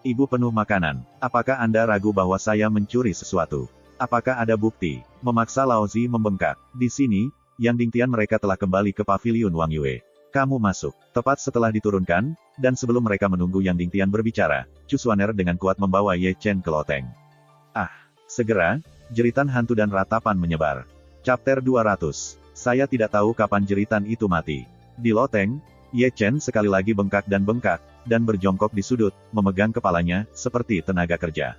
Ibu penuh makanan, apakah Anda ragu bahwa saya mencuri sesuatu? Apakah ada bukti? Memaksa Lao Zi membengkak. Di sini, Yang Dingtian mereka telah kembali ke Paviliun Wang Yue. Kamu masuk. Tepat setelah diturunkan, dan sebelum mereka menunggu Yang Dingtian berbicara, Chu Xuaner dengan kuat membawa Ye Chen ke loteng. Ah! Segera, jeritan hantu dan ratapan menyebar. Chapter 200. Saya tidak tahu kapan jeritan itu mati. Di loteng, Ye Chen sekali lagi bengkak, dan berjongkok di sudut, memegang kepalanya, seperti tenaga kerja.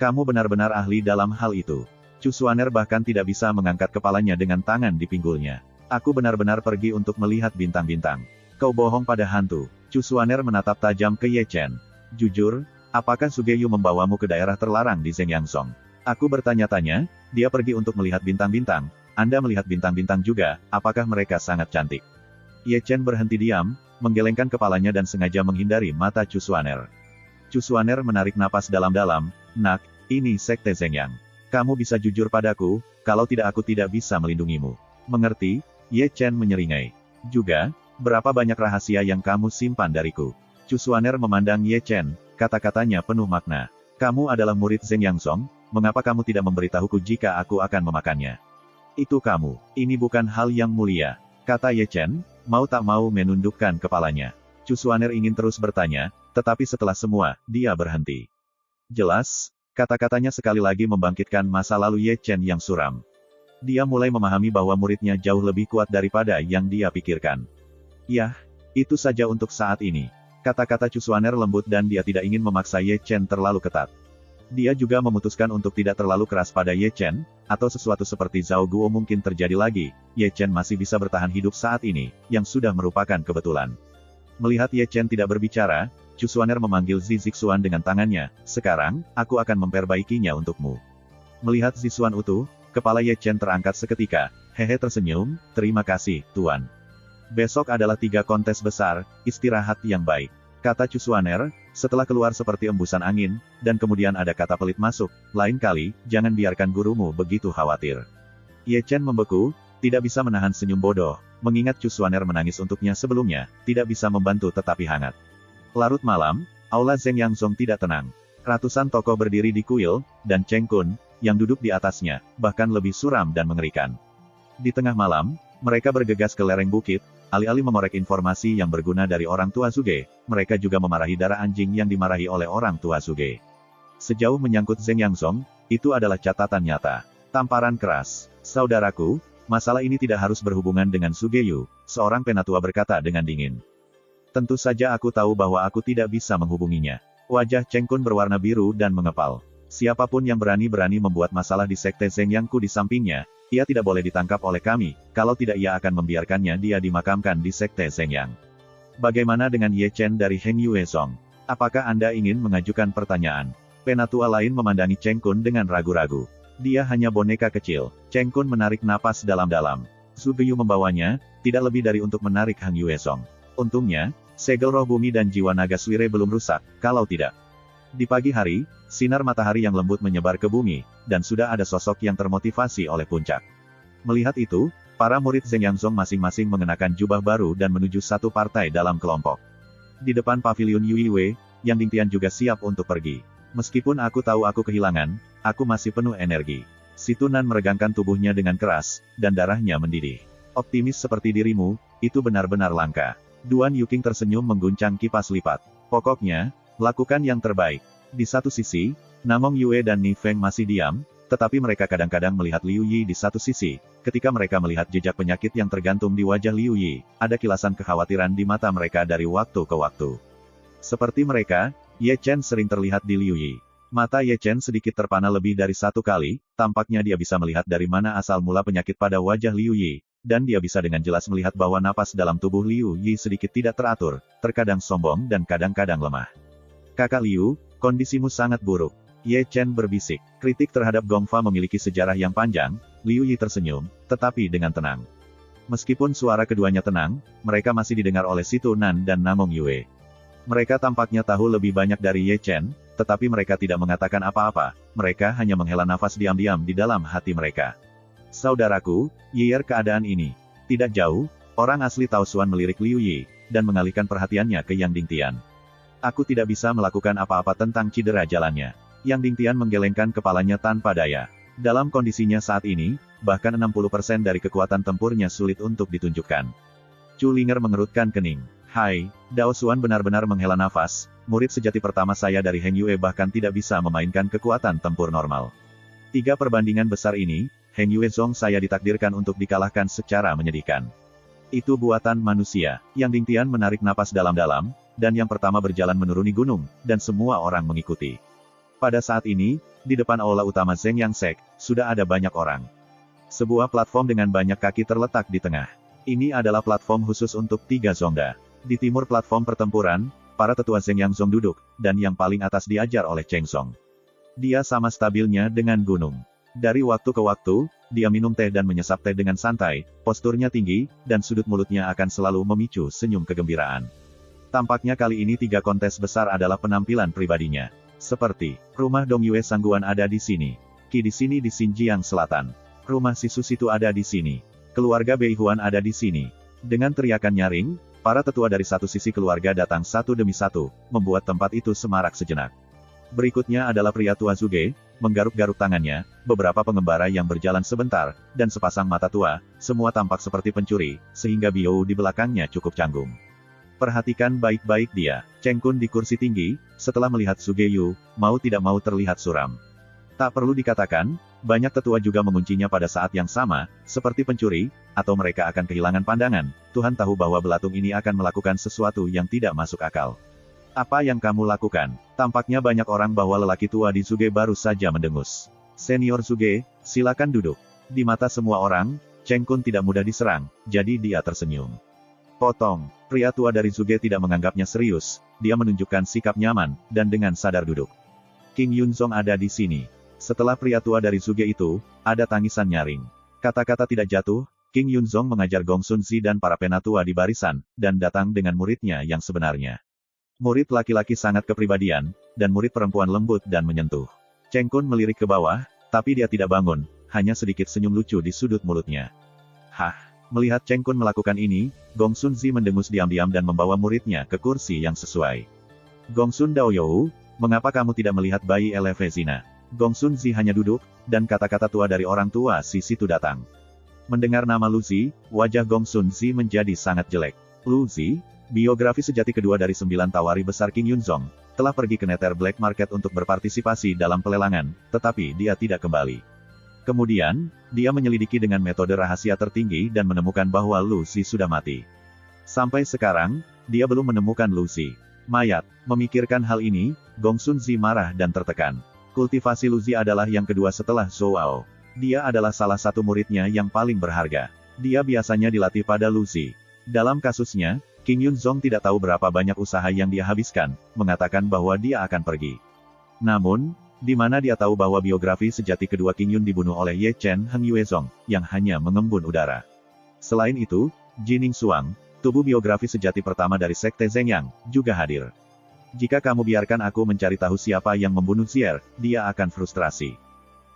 Kamu benar-benar ahli dalam hal itu. Chu Xuaner bahkan tidak bisa mengangkat kepalanya dengan tangan di pinggulnya. Aku benar-benar pergi untuk melihat bintang-bintang. Kau bohong pada hantu. Chu Xuaner menatap tajam ke Ye Chen. Jujur, apakah Suge Yu membawamu ke daerah terlarang di Zeng Yang Song? Aku bertanya-tanya, dia pergi untuk melihat bintang-bintang. Anda melihat bintang-bintang juga, apakah mereka sangat cantik? Ye Chen berhenti diam, menggelengkan kepalanya dan sengaja menghindari mata Chu Xuaner. Chu Xuaner menarik napas dalam-dalam, Nak, ini Sekte Zeng Yang. Kamu bisa jujur padaku, kalau tidak aku tidak bisa melindungimu. Mengerti? Ye Chen menyeringai. Juga, berapa banyak rahasia yang kamu simpan dariku? Chu Xuaner memandang Ye Chen, kata-katanya penuh makna. Kamu adalah murid Zeng Yang Song, mengapa kamu tidak memberitahuku jika aku akan memakannya? Itu kamu. Ini bukan hal yang mulia. Kata Ye Chen, mau tak mau menundukkan kepalanya. Chu Xuaner ingin terus bertanya, tetapi setelah semua, dia berhenti. Jelas, kata-katanya sekali lagi membangkitkan masa lalu Ye Chen yang suram. Dia mulai memahami bahwa muridnya jauh lebih kuat daripada yang dia pikirkan. Yah, itu saja untuk saat ini. Kata-kata Chu Xuaner lembut dan dia tidak ingin memaksa Ye Chen terlalu ketat. Dia juga memutuskan untuk tidak terlalu keras pada Ye Chen, atau sesuatu seperti Zhao Guo mungkin terjadi lagi. Ye Chen masih bisa bertahan hidup saat ini, yang sudah merupakan kebetulan. Melihat Ye Chen tidak berbicara, Chu Xuaner memanggil Zi Zixuan dengan tangannya. Sekarang, aku akan memperbaikinya untukmu. Melihat Zixuan utuh, kepala Ye Chen terangkat seketika. Hehe tersenyum, terima kasih, Tuan. Besok adalah 3 kontes besar, istirahat yang baik. Kata Chu Xuaner, setelah keluar seperti embusan angin, dan kemudian ada kata pelit masuk, lain kali, jangan biarkan gurumu begitu khawatir. Ye Chen membeku, tidak bisa menahan senyum bodoh, mengingat Chu Xuaner menangis untuknya sebelumnya, tidak bisa membantu tetapi hangat. Larut malam, aula Zeng Yang Song tidak tenang. Ratusan tokoh berdiri di kuil, dan Cheng Kun, yang duduk di atasnya, bahkan lebih suram dan mengerikan. Di tengah malam, mereka bergegas ke lereng bukit, alih-alih memorek informasi yang berguna dari orang tua Suge, mereka juga memarahi darah anjing yang dimarahi oleh orang tua Suge. Sejauh menyangkut Zeng Yang Song, itu adalah catatan nyata. Tamparan keras. Saudaraku, masalah ini tidak harus berhubungan dengan Suge Yu, seorang penatua berkata dengan dingin. Tentu saja aku tahu bahwa aku tidak bisa menghubunginya. Wajah Cheng Kun berwarna biru dan mengepal. Siapapun yang berani-berani membuat masalah di Sekte Zeng Yang Ku di sampingnya, ia tidak boleh ditangkap oleh kami, kalau tidak ia akan membiarkannya dia dimakamkan di Sekte Zeng Yang. Bagaimana dengan Ye Chen dari Heng Yue Song? Apakah Anda ingin mengajukan pertanyaan? Penatua lain memandangi Cheng Kun dengan ragu-ragu. Dia hanya boneka kecil. Cheng Kun menarik napas dalam-dalam. Suge Yu membawanya, tidak lebih dari untuk menarik Heng Yue Song. Untungnya, segel roh bumi dan jiwa naga Suire belum rusak, kalau tidak. Di pagi hari, sinar matahari yang lembut menyebar ke bumi, dan sudah ada sosok yang termotivasi oleh puncak. Melihat itu, para murid Zeng Yang Song masing-masing mengenakan jubah baru dan menuju satu partai dalam kelompok. Di depan paviliun Yui Wei, Yang Dingtian juga siap untuk pergi. Meskipun aku tahu aku kehilangan, aku masih penuh energi. Si Tunan meregangkan tubuhnya dengan keras, dan darahnya mendidih. Optimis seperti dirimu, itu benar-benar langka. Duan Yuking tersenyum mengguncang kipas lipat. Pokoknya, lakukan yang terbaik. Di satu sisi, Namong Yue dan Ni Feng masih diam, tetapi mereka kadang-kadang melihat Liu Yi di satu sisi. Ketika mereka melihat jejak penyakit yang tergantung di wajah Liu Yi, ada kilasan kekhawatiran di mata mereka dari waktu ke waktu. Seperti mereka, Ye Chen sering terlihat di Liu Yi. Mata Ye Chen sedikit terpana lebih dari satu kali, tampaknya dia bisa melihat dari mana asal mula penyakit pada wajah Liu Yi, dan dia bisa dengan jelas melihat bahwa napas dalam tubuh Liu Yi sedikit tidak teratur, terkadang sombong dan kadang-kadang lemah. Kakak Liu, kondisimu sangat buruk. Ye Chen berbisik. Kritik terhadap Gongfa memiliki sejarah yang panjang. Liu Yi tersenyum, tetapi dengan tenang. Meskipun suara keduanya tenang, mereka masih didengar oleh Situ Nan dan Namong Yue. Mereka tampaknya tahu lebih banyak dari Ye Chen, tetapi mereka tidak mengatakan apa-apa, mereka hanya menghela nafas diam-diam di dalam hati mereka. Saudaraku, Yier keadaan ini. Tidak jauh, orang asli Tao Xuan melirik Liu Yi, dan mengalihkan perhatiannya ke Yang Dingtian. Aku tidak bisa melakukan apa-apa tentang cedera jalannya. Yang Dingtian menggelengkan kepalanya tanpa daya. Dalam kondisinya saat ini, bahkan 60% dari kekuatan tempurnya sulit untuk ditunjukkan. Chu Linger mengerutkan kening. Hai, Dao Xuan benar-benar menghela nafas, murid sejati pertama saya dari Heng Yue bahkan tidak bisa memainkan kekuatan tempur normal. 3 perbandingan besar ini, Heng Yue Zong saya ditakdirkan untuk dikalahkan secara menyedihkan. Itu buatan manusia. Yang Dingtian menarik napas dalam-dalam, dan yang pertama berjalan menuruni gunung, dan semua orang mengikuti. Pada saat ini, di depan aula utama Zeng Yang Sek, sudah ada banyak orang. Sebuah platform dengan banyak kaki terletak di tengah. Ini adalah platform khusus untuk 3 Zongda. Di timur platform pertempuran, para tetua Zeng Yang Zong duduk, dan yang paling atas diajar oleh Cheng Song. Dia sama stabilnya dengan gunung. Dari waktu ke waktu, dia minum teh dan menyesap teh dengan santai, posturnya tinggi, dan sudut mulutnya akan selalu memicu senyum kegembiraan. Tampaknya kali ini 3 kontes besar adalah penampilan pribadinya. Seperti, rumah Dong Yue Sangguan ada di sini. Qi di sini di Xinjiang Selatan. Rumah Sisu Situ ada di sini. Keluarga Bei Huan ada di sini. Dengan teriakan nyaring, para tetua dari satu sisi keluarga datang satu demi satu, membuat tempat itu semarak sejenak. Berikutnya adalah pria tua Zuge, menggaruk-garuk tangannya, beberapa pengembara yang berjalan sebentar, dan sepasang mata tua, semua tampak seperti pencuri, sehingga Biou di belakangnya cukup canggung. Perhatikan baik-baik dia. Cheng Kun di kursi tinggi, setelah melihat Zuge Yu, mau tidak mau terlihat suram. Tak perlu dikatakan, banyak tetua juga menguncinya pada saat yang sama, seperti pencuri, atau mereka akan kehilangan pandangan. Tuhan tahu bahwa belatung ini akan melakukan sesuatu yang tidak masuk akal. Apa yang kamu lakukan? Tampaknya banyak orang bahwa lelaki tua di Zuge baru saja mendengus. Senior Zuge, silakan duduk. Di mata semua orang, Cheng Kun tidak mudah diserang, jadi dia tersenyum. Potong. Pria tua dari Zuge tidak menganggapnya serius, dia menunjukkan sikap nyaman, dan dengan sadar duduk. King Yunzong ada di sini. Setelah pria tua dari Zuge itu, ada tangisan nyaring. Kata-kata tidak jatuh, King Yunzong mengajar Gong Sun Zi dan para penatua di barisan, dan datang dengan muridnya yang sebenarnya. Murid laki-laki sangat kepribadian, dan murid perempuan lembut dan menyentuh. Cheng Kun melirik ke bawah, tapi dia tidak bangun, hanya sedikit senyum lucu di sudut mulutnya. Hah, melihat Cheng Kun melakukan ini, Gong Sun Zi mendengus diam-diam dan membawa muridnya ke kursi yang sesuai. Gong Sun Daoyou, mengapa kamu tidak melihat bayi Elevezina? Gong Sun Zi hanya duduk, dan kata-kata tua dari orang tua si Situ datang. Mendengar nama Lu Zi, wajah Gong Sun Zi menjadi sangat jelek. Lu Zi, biografi sejati kedua dari 9 tawari besar King Yunzong, telah pergi ke Nether Black Market untuk berpartisipasi dalam pelelangan, tetapi dia tidak kembali. Kemudian, dia menyelidiki dengan metode rahasia tertinggi dan menemukan bahwa Lu Zi sudah mati. Sampai sekarang, dia belum menemukan Lu Zi. Mayat. Memikirkan hal ini, Gong Sun Zi marah dan tertekan. Kultivasi Lu Zi adalah yang kedua setelah Zhou. Dia adalah salah satu muridnya yang paling berharga. Dia biasanya dilatih pada Lu Zi. Dalam kasusnya, King Yunzong tidak tahu berapa banyak usaha yang dia habiskan, mengatakan bahwa dia akan pergi. Namun, di mana dia tahu bahwa biografi sejati kedua King Yun dibunuh oleh Ye Chen Heng Yuezong, yang hanya mengembun udara. Selain itu, Jining Suang, tubuh biografi sejati pertama dari Sekte Zhengyang, juga hadir. Jika kamu biarkan aku mencari tahu siapa yang membunuh Zier, dia akan frustrasi.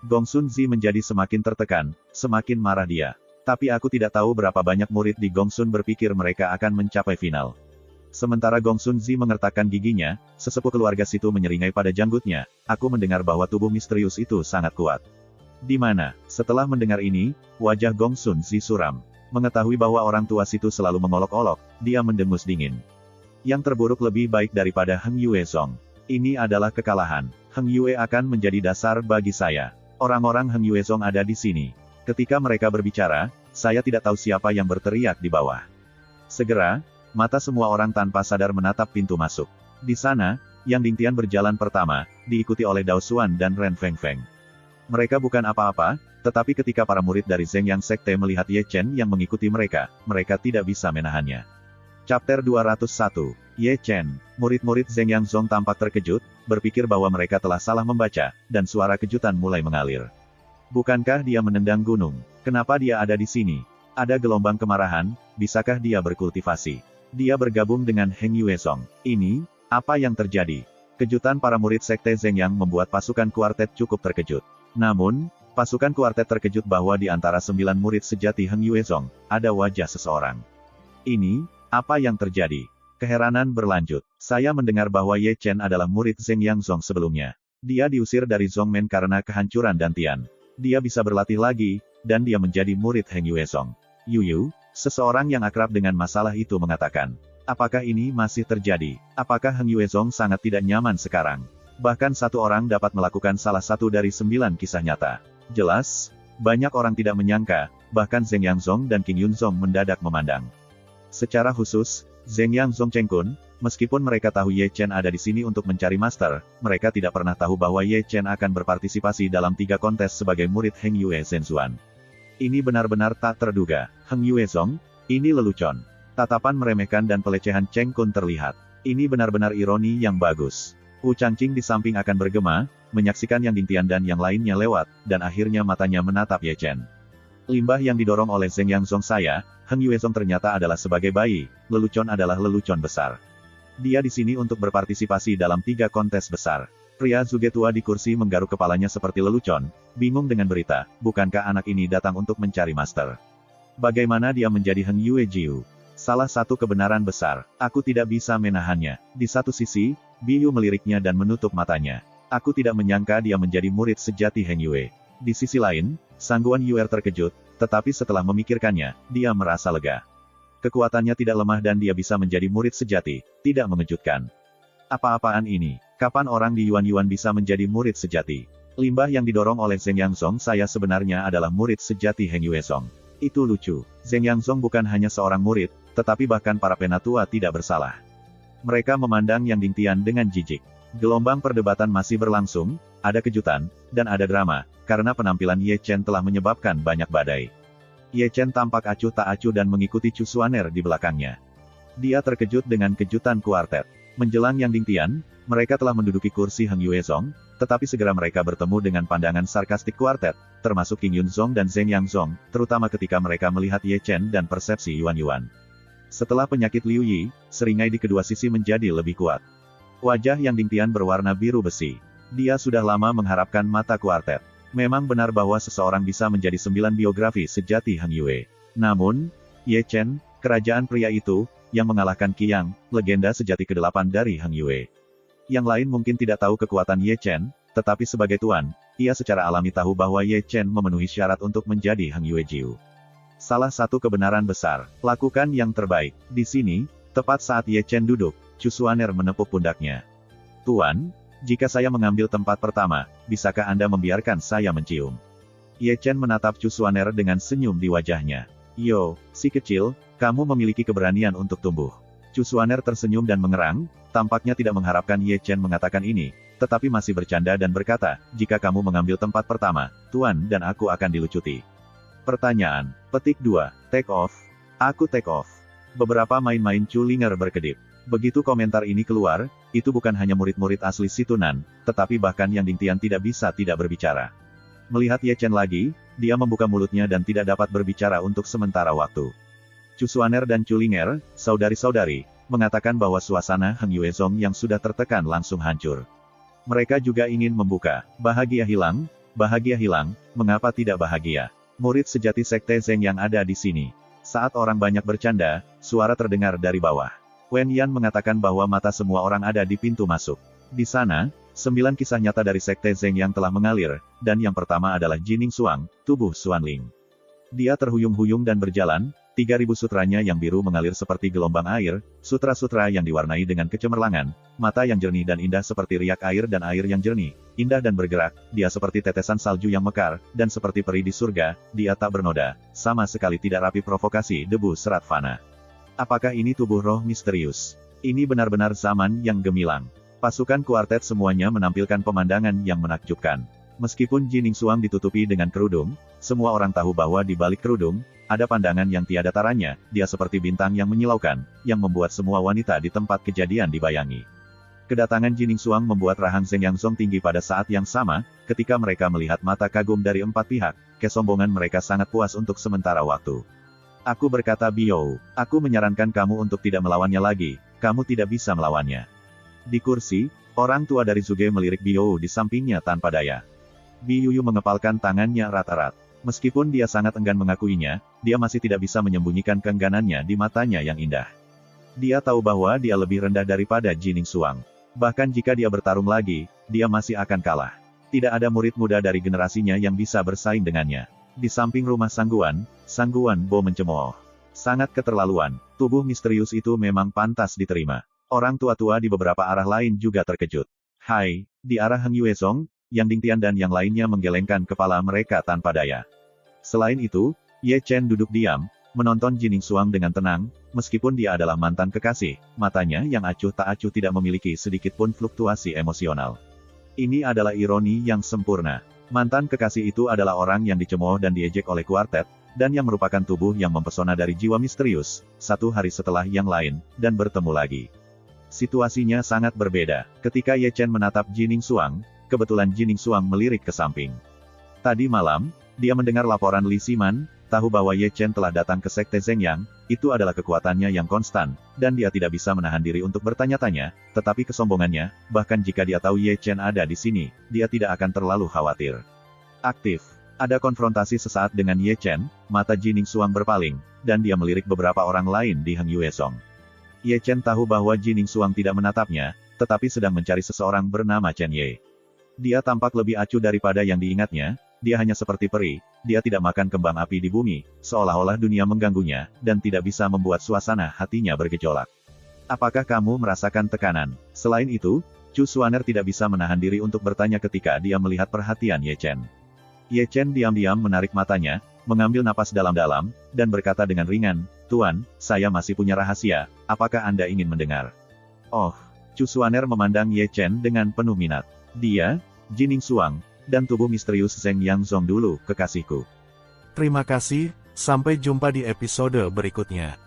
Gong Sun Zi menjadi semakin tertekan, semakin marah dia. Tapi aku tidak tahu berapa banyak murid di Gong Sun berpikir mereka akan mencapai final. Sementara Gong Sun Zi mengertakkan giginya, sesepuh keluarga situ menyeringai pada janggutnya, aku mendengar bahwa tubuh misterius itu sangat kuat. Di mana? Setelah mendengar ini, wajah Gong Sun Zi suram. Mengetahui bahwa orang tua situ selalu mengolok-olok, dia mendengus dingin. Yang terburuk lebih baik daripada Heng Yuezong. Ini adalah kekalahan. Heng Yue akan menjadi dasar bagi saya. Orang-orang Heng Yuezong ada di sini. Ketika mereka berbicara, saya tidak tahu siapa yang berteriak di bawah. Segera, mata semua orang tanpa sadar menatap pintu masuk. Di sana, Yang Dingtian berjalan pertama, diikuti oleh Dao Xuan dan Ren Fengfeng. Mereka bukan apa-apa, tetapi ketika para murid dari Zeng Yang Sekte melihat Ye Chen yang mengikuti mereka tidak bisa menahannya. Chapter 201. Ye Chen. Murid-murid Zeng Yang Zong tampak terkejut, berpikir bahwa mereka telah salah membaca, dan suara kejutan mulai mengalir. Bukankah dia menendang gunung? Kenapa dia ada di sini? Ada gelombang kemarahan, bisakah dia berkultivasi? Dia bergabung dengan Heng Yuezong. Ini, apa yang terjadi? Kejutan para murid Sekte Zeng Yang membuat pasukan kuartet cukup terkejut. Namun, pasukan kuartet terkejut bahwa di antara 9 murid sejati Heng Yuezong, ada wajah seseorang. Ini, apa yang terjadi? Keheranan berlanjut. Saya mendengar bahwa Ye Chen adalah murid Zeng Yang Zong sebelumnya. Dia diusir dari Zongmen karena kehancuran dantian. Dia bisa berlatih lagi, dan dia menjadi murid Heng Yuezong. Yuyu, seseorang yang akrab dengan masalah itu mengatakan. Apakah ini masih terjadi? Apakah Heng Yuezong sangat tidak nyaman sekarang? Bahkan satu orang dapat melakukan salah satu dari 9 kisah nyata. Jelas, banyak orang tidak menyangka, bahkan Zeng Yang Zong dan King Yun Zong mendadak memandang. Secara khusus, Zeng Yang Zong Cheng Kun, meskipun mereka tahu Ye Chen ada di sini untuk mencari master, mereka tidak pernah tahu bahwa Ye Chen akan berpartisipasi dalam 3 kontes sebagai murid Heng Yue Zhenzuan. Ini benar-benar tak terduga. Heng Yuezong, ini lelucon. Tatapan meremehkan dan pelecehan Cheng Kun terlihat. Ini benar-benar ironi yang bagus. Wu Changqing di samping akan bergema, menyaksikan Yang Dingtian dan yang lainnya lewat, dan akhirnya matanya menatap Ye Chen. Limbah yang didorong oleh Zeng Yang Zong saya, Heng Yuezong ternyata adalah sebagai bayi, lelucon adalah lelucon besar. Dia di sini untuk berpartisipasi dalam 3 kontes besar. Pria Zuge tua di kursi menggaruk kepalanya seperti lelucon, bingung dengan berita, bukankah anak ini datang untuk mencari master? Bagaimana dia menjadi Heng Yue Jiu? Salah satu kebenaran besar, aku tidak bisa menahannya. Di satu sisi, Biyu meliriknya dan menutup matanya. Aku tidak menyangka dia menjadi murid sejati Heng Yue. Di sisi lain, Sangguan Yuer terkejut, tetapi setelah memikirkannya, dia merasa lega. Kekuatannya tidak lemah dan dia bisa menjadi murid sejati, tidak mengejutkan. Apa-apaan ini? Kapan orang di Yuan-Yuan bisa menjadi murid sejati? Limbah yang didorong oleh Zeng Yang Zong saya sebenarnya adalah murid sejati Heng Yuezong. Itu lucu. Zeng Yang Zong bukan hanya seorang murid, tetapi bahkan para penatua tidak bersalah. Mereka memandang Yang Dingtian dengan jijik. Gelombang perdebatan masih berlangsung, ada kejutan, dan ada drama, karena penampilan Ye Chen telah menyebabkan banyak badai. Ye Chen tampak acuh tak acuh dan mengikuti Chu Xuaner di belakangnya. Dia terkejut dengan kejutan kuartet. Menjelang Yang Dingtian, mereka telah menduduki kursi Heng Yuezong, tetapi segera mereka bertemu dengan pandangan sarkastik kuartet, termasuk King Yun Zong dan Zeng Yang Zong, terutama ketika mereka melihat Ye Chen dan persepsi Yuan-Yuan. Setelah penyakit Liu Yi, seringai di kedua sisi menjadi lebih kuat. Wajah Yang Dingtian berwarna biru besi. Dia sudah lama mengharapkan mata kuartet. Memang benar bahwa seseorang bisa menjadi 9 biografi sejati Heng Yue. Namun, Ye Chen, kerajaan pria itu, yang mengalahkan Qiyang, legenda sejati ke-8 dari Heng Yue. Yang lain mungkin tidak tahu kekuatan Ye Chen, tetapi sebagai tuan, ia secara alami tahu bahwa Ye Chen memenuhi syarat untuk menjadi Heng Yue Jiu. Salah satu kebenaran besar, lakukan yang terbaik. Di sini, tepat saat Ye Chen duduk, Chu Xuaner menepuk pundaknya. Tuan, jika saya mengambil tempat pertama, bisakah Anda membiarkan saya mencium? Ye Chen menatap Chu Xuaner dengan senyum di wajahnya. Yo, si kecil, kamu memiliki keberanian untuk tumbuh. Chu Xuaner tersenyum dan mengerang, tampaknya tidak mengharapkan Ye Chen mengatakan ini, tetapi masih bercanda dan berkata, jika kamu mengambil tempat pertama, Tuan dan aku akan dilucuti. Pertanyaan, petik 2, take off. Aku take off. Beberapa main-main Chulinger berkedip. Begitu komentar ini keluar, itu bukan hanya murid-murid asli Situnan, tetapi bahkan Yang Dingtian tidak bisa tidak berbicara. Melihat Ye Chen lagi, dia membuka mulutnya dan tidak dapat berbicara untuk sementara waktu. Chu Xuaner dan Chulinger, saudari-saudari, mengatakan bahwa suasana Heng Yuezong yang sudah tertekan langsung hancur. Mereka juga ingin membuka. Bahagia hilang, mengapa tidak bahagia? Murid sejati Sekte Zeng yang ada di sini. Saat orang banyak bercanda, suara terdengar dari bawah. Wen Yan mengatakan bahwa mata semua orang ada di pintu masuk. Di sana, 9 kisah nyata dari Sekte Zeng yang telah mengalir, dan yang pertama adalah Jining Suang, tubuh Xuanling. Dia terhuyung-huyung dan berjalan, 3.000 sutranya yang biru mengalir seperti gelombang air, sutra-sutra yang diwarnai dengan kecemerlangan, mata yang jernih dan indah seperti riak air dan air yang jernih, indah dan bergerak, dia seperti tetesan salju yang mekar, dan seperti peri di surga, dia tak bernoda, sama sekali tidak rapi provokasi debu serat fana. Apakah ini tubuh roh misterius? Ini benar-benar zaman yang gemilang. Pasukan kuartet semuanya menampilkan pemandangan yang menakjubkan. Meskipun Jining Xuang ditutupi dengan kerudung, semua orang tahu bahwa di balik kerudung, ada pandangan yang tiada taranya, dia seperti bintang yang menyilaukan, yang membuat semua wanita di tempat kejadian dibayangi. Kedatangan Jining Xuang membuat Rahang Zeng Yang Song tinggi pada saat yang sama, ketika mereka melihat mata kagum dari empat pihak, kesombongan mereka sangat puas untuk sementara waktu. Aku berkata Biou, aku menyarankan kamu untuk tidak melawannya lagi, kamu tidak bisa melawannya. Di kursi, orang tua dari Zuge melirik Biou di sampingnya tanpa daya. Biou mengepalkan tangannya rata-rata. Meskipun dia sangat enggan mengakuinya, dia masih tidak bisa menyembunyikan keengganannya di matanya yang indah. Dia tahu bahwa dia lebih rendah daripada Jining Xuang. Bahkan jika dia bertarung lagi, dia masih akan kalah. Tidak ada murid muda dari generasinya yang bisa bersaing dengannya. Di samping rumah Sangguan Bo mencemooh. Sangat keterlaluan, tubuh misterius itu memang pantas diterima. Orang tua-tua di beberapa arah lain juga terkejut. Hai, di arah Heng Yuezong, Yang Dingtian dan yang lainnya menggelengkan kepala mereka tanpa daya. Selain itu, Ye Chen duduk diam, menonton Jining Xuang dengan tenang, meskipun dia adalah mantan kekasih, matanya yang acuh tak acuh tidak memiliki sedikit pun fluktuasi emosional. Ini adalah ironi yang sempurna. Mantan kekasih itu adalah orang yang dicemooh dan diejek oleh kuartet, dan yang merupakan tubuh yang mempesona dari jiwa misterius, satu hari setelah yang lain, dan bertemu lagi. Situasinya sangat berbeda. Ketika Ye Chen menatap Jining Xuang, kebetulan Jining Xuang melirik ke samping. Tadi malam, dia mendengar laporan Li Ximan, tahu bahwa Ye Chen telah datang ke Sekte Zhengyang, itu adalah kekuatannya yang konstan, dan dia tidak bisa menahan diri untuk bertanya-tanya, tetapi kesombongannya, bahkan jika dia tahu Ye Chen ada di sini, dia tidak akan terlalu khawatir. Aktif. Ada konfrontasi sesaat dengan Ye Chen, mata Jining Xuang berpaling, dan dia melirik beberapa orang lain di Heng Yuezong. Ye Chen tahu bahwa Jining Xuang tidak menatapnya, tetapi sedang mencari seseorang bernama Chen Ye. Dia tampak lebih acuh daripada yang diingatnya, dia hanya seperti peri, dia tidak makan kembang api di bumi, seolah-olah dunia mengganggunya, dan tidak bisa membuat suasana hatinya bergejolak. Apakah kamu merasakan tekanan? Selain itu, Chu Xuaner tidak bisa menahan diri untuk bertanya ketika dia melihat perhatian Ye Chen. Ye Chen diam-diam menarik matanya, mengambil napas dalam-dalam, dan berkata dengan ringan, Tuan, saya masih punya rahasia, apakah Anda ingin mendengar? Oh, Chu Xuaner memandang Ye Chen dengan penuh minat. Dia, Jining Xuang, dan tubuh misterius Zeng Yang Zong dulu, kekasihku. Terima kasih, sampai jumpa di episode berikutnya.